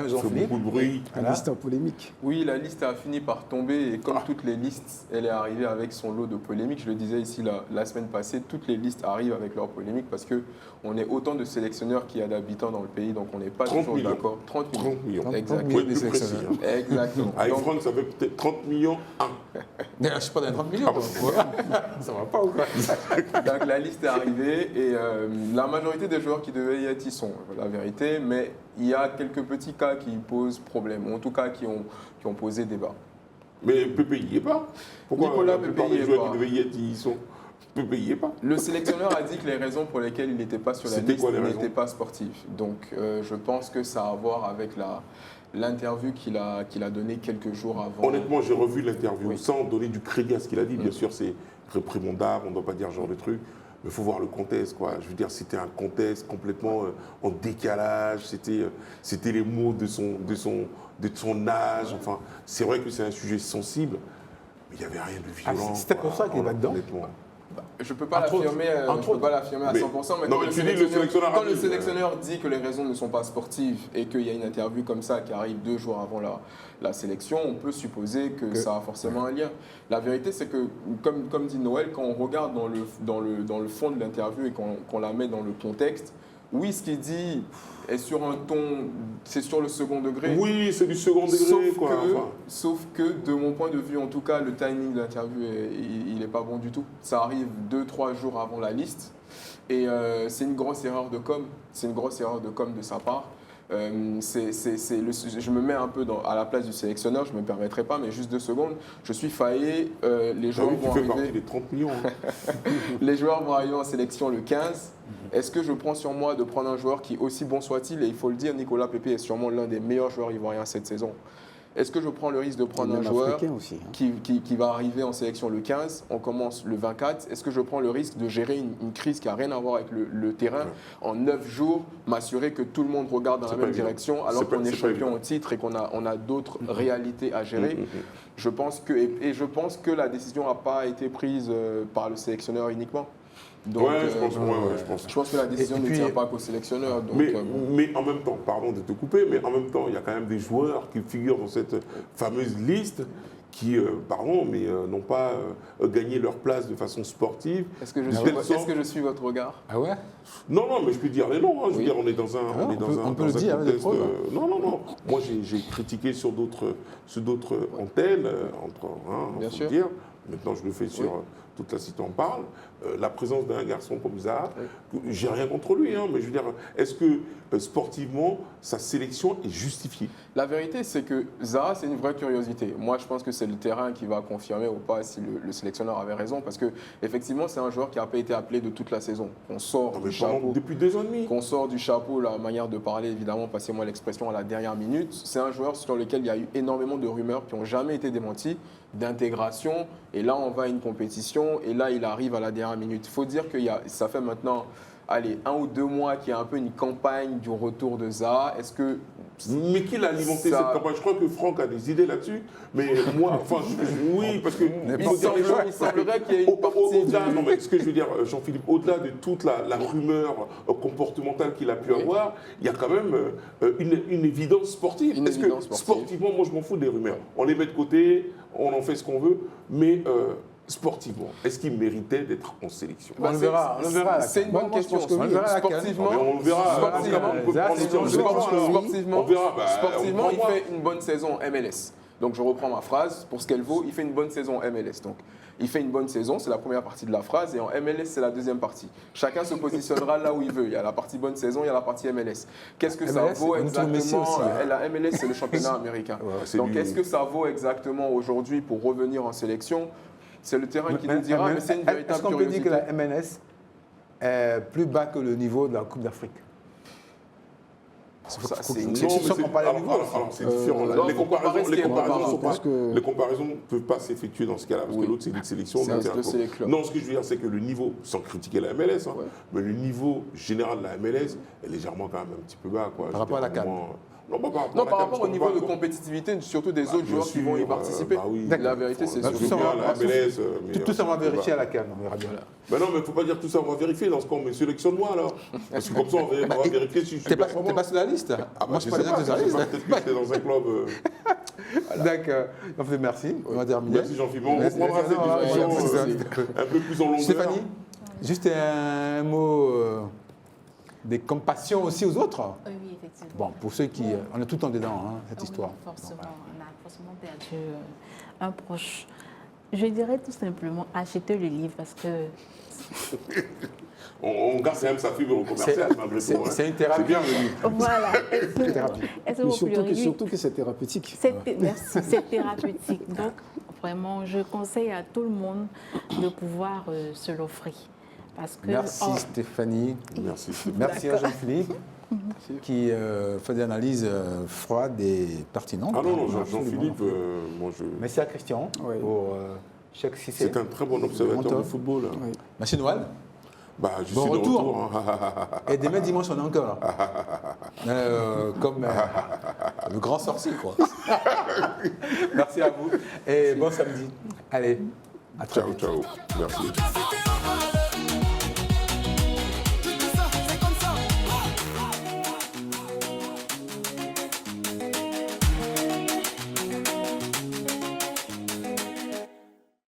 Jean-Philippe. Beaucoup de bruit.
La liste en polémique.
Oui, la liste a fini par tomber et comme toutes les listes, elle est arrivée avec son lot de polémiques. Je le disais ici la semaine passée, toutes les listes arrivent avec leurs polémiques parce qu'on est autant de sélectionneurs qu'il y a d'habitants dans le pays, donc on n'est pas toujours d'accord. 30 millions.
Exactement.
Exactement.
Avec Franck, ça fait peut-être 30 millions.
Je ne suis pas dans les 30 millions. Ça ne va pas ou quoi?
Donc la liste est arrivée et la majorité des joueurs qui devaient y être, y sont. La vérité. Mais il y a quelques petits cas qui posent problème, ou en tout cas qui ont posé débat.
Mais Pépé n'y est pas. Pourquoi
Nicolas Pépé
les joueurs qui devaient y être, ils sont... Pépé n'y est pas.
Le sélectionneur a dit que les raisons pour lesquelles il n'était pas sur la liste n'étaient pas sportives. Donc je pense que ça a à voir avec l'interview qu'il a donnée quelques jours avant.
Honnêtement, j'ai revu l'interview sans donner du crédit à ce qu'il a dit. Bien sûr, c'est réprimandable, on ne doit pas dire ce genre de truc. Mais il faut voir le contexte, quoi. Je veux dire, c'était un contexte complètement en décalage. C'était les mots de son âge. Enfin, c'est vrai que c'est un sujet sensible, mais il n'y avait rien de violent.
C'était pour ça qu'il va dedans.
Je ne peux pas l'affirmer à 100%, mais quand le sélectionneur dit que les raisons ne sont pas sportives et qu'il y a une interview comme ça qui arrive 2 jours avant la sélection, on peut supposer que ça a forcément un lien. La vérité, c'est que, comme dit Noël, quand on regarde dans le fond de l'interview et qu'on la met dans le contexte, oui, ce qu'il dit est sur un ton, c'est sur le second degré.
Oui, c'est du second degré,
sauf que, de mon point de vue, en tout cas, le timing de l'interview, il n'est pas bon du tout. Ça arrive 2-3 jours avant la liste. Et c'est une grosse erreur de com. C'est une grosse erreur de com de sa part. Je me mets un peu à la place du sélectionneur, je ne me permettrai pas, mais juste 2 secondes. Je suis faillé, les joueurs vont arriver.
Des 30 millions.
Les joueurs vont arriver en sélection le 15. Est-ce que je prends sur moi de prendre un joueur qui, aussi bon soit-il, et il faut le dire, Nicolas Pépé est sûrement l'un des meilleurs joueurs ivoiriens cette saison. Est-ce que je prends le risque de prendre un joueur
aussi,
qui va arriver en sélection le 15, on commence le 24? Est-ce que je prends le risque de gérer une crise qui n'a rien à voir avec le terrain en 9 jours, m'assurer que tout le monde regarde dans la même direction alors qu'on est champion au titre et qu'on a d'autres réalités à gérer? Je pense que la décision n'a pas été prise par le sélectionneur uniquement. Donc, je pense que la décision ne tient pas qu'au sélectionneur. Donc,
mais en même temps, pardon de te couper, mais en même temps, il y a quand même des joueurs qui figurent dans cette fameuse liste qui pardon, mais n'ont pas gagné leur place de façon sportive.
Est-ce que je suis votre regard?
Ah ouais?
Non, mais je peux dire les noms. Je veux dire, on est dans un,
on peut le dire,
contexte. Non. Moi, j'ai critiqué sur d'autres antennes,
Bien sûr.
dire. Maintenant, je le fais sur toute la cité en parle. La présence d'un garçon comme Zaha, j'ai rien contre lui, mais je veux dire, est-ce que sportivement, sa sélection est justifiée?
La vérité, c'est que Zaha, c'est une vraie curiosité. Moi, je pense que c'est le terrain qui va confirmer ou pas si le sélectionneur avait raison, parce que effectivement, c'est un joueur qui n'a pas été appelé de toute la saison. On sort du chapeau
depuis 2 ans et demi.
Qu'on sort du chapeau, la manière de parler, évidemment, passez-moi l'expression à la dernière minute. C'est un joueur sur lequel il y a eu énormément de rumeurs qui n'ont jamais été démenties, d'intégration. Et là, on va à une compétition, et là, il arrive à la dernière minute. Il faut dire que ça fait maintenant 1 ou 2 mois qu'il y a un peu une campagne du retour de Zaha. Est-ce que...
Mais qui l'a alimenté cette campagne? Je crois que Franck a des idées là-dessus. Mais moi, oui, parce que...
Il semblerait qu'il y ait une partie
Non, mais ce que je veux dire, Jean-Philippe, au-delà de toute la rumeur comportementale qu'il a pu avoir, il y a quand même une évidence sportive. Sportivement, moi, je m'en fous des rumeurs. On les met de côté, on en fait ce qu'on veut, mais... sportivement, est-ce qu'il méritait d'être en sélection?
On le verra.
C'est une bonne question. Sportivement,
on verra.
Sportivement, il fait une bonne saison MLS. Donc je reprends ma phrase, pour ce qu'elle vaut, il fait une bonne saison MLS. Donc il fait une bonne saison, c'est la première partie de la phrase, et en MLS, c'est la deuxième partie. Chacun se positionnera là où il veut. Il y a la partie bonne saison, il y a la partie MLS. Qu'est-ce que ça vaut exactement? La MLS, c'est le championnat américain. Donc est-ce que ça vaut exactement aujourd'hui pour revenir en sélection? C'est le terrain qui nous dira, mais c'est une véritable curiosité.
Est-ce qu'on peut dire que la MLS est plus bas que le niveau de la Coupe d'Afrique?
C'est différent. Les comparaisons ne peuvent pas s'effectuer dans ce cas-là, parce que l'autre, c'est une sélection. Non, ce que je veux dire, c'est que le niveau, sans critiquer la MLS, mais le niveau général de la MLS est légèrement quand même un petit peu bas.
Par rapport à la CAN.
Non,
par rapport au niveau de compétitivité, surtout des autres joueurs qui vont y participer. La vérité, c'est
tout ça, on va vérifier à la CAN. On verra bien.
Mais non, mais il ne faut pas dire tout ça, on va vérifier. Dans ce cas, on me sélectionne-moi alors. Parce que comme ça, on va vérifier si je suis.
T'es pas sur la liste?
Moi, je ne suis pas sur la liste. Peut-être que j'étais dans un club.
D'accord. Merci. On va terminer.
Merci Jean-Philippe. On reprendra cette discussion un peu plus en longueur.
Stéphanie, juste un mot. Des compassions aussi aux autres?
Oui, effectivement.
Bon, pour ceux qui... On est tout le temps dedans, cette histoire.
Forcément, on a forcément perdu un proche. Je dirais tout simplement acheter le livre parce que...
on garde quand même sa fibre commerciale malgré tout.
C'est une thérapie.
C'est bien le livre.
Voilà.
Surtout que c'est thérapeutique.
Merci, c'est thérapeutique. Donc, vraiment, je conseille à tout le monde de pouvoir se l'offrir.
Merci Stéphanie. Merci à Jean-Philippe qui fait des analyses froides et pertinentes.
Ah non, Jean-Philippe, moi je...
Merci à Christian pour chaque Cissé.
C'est un très bon observateur du football.
Oui. Merci Noël.
Je suis de retour.
Et demain dimanche, on est encore là. Comme le grand sorcier, quoi. Merci à vous et bon samedi. Allez, à très vite.
Ciao. Merci.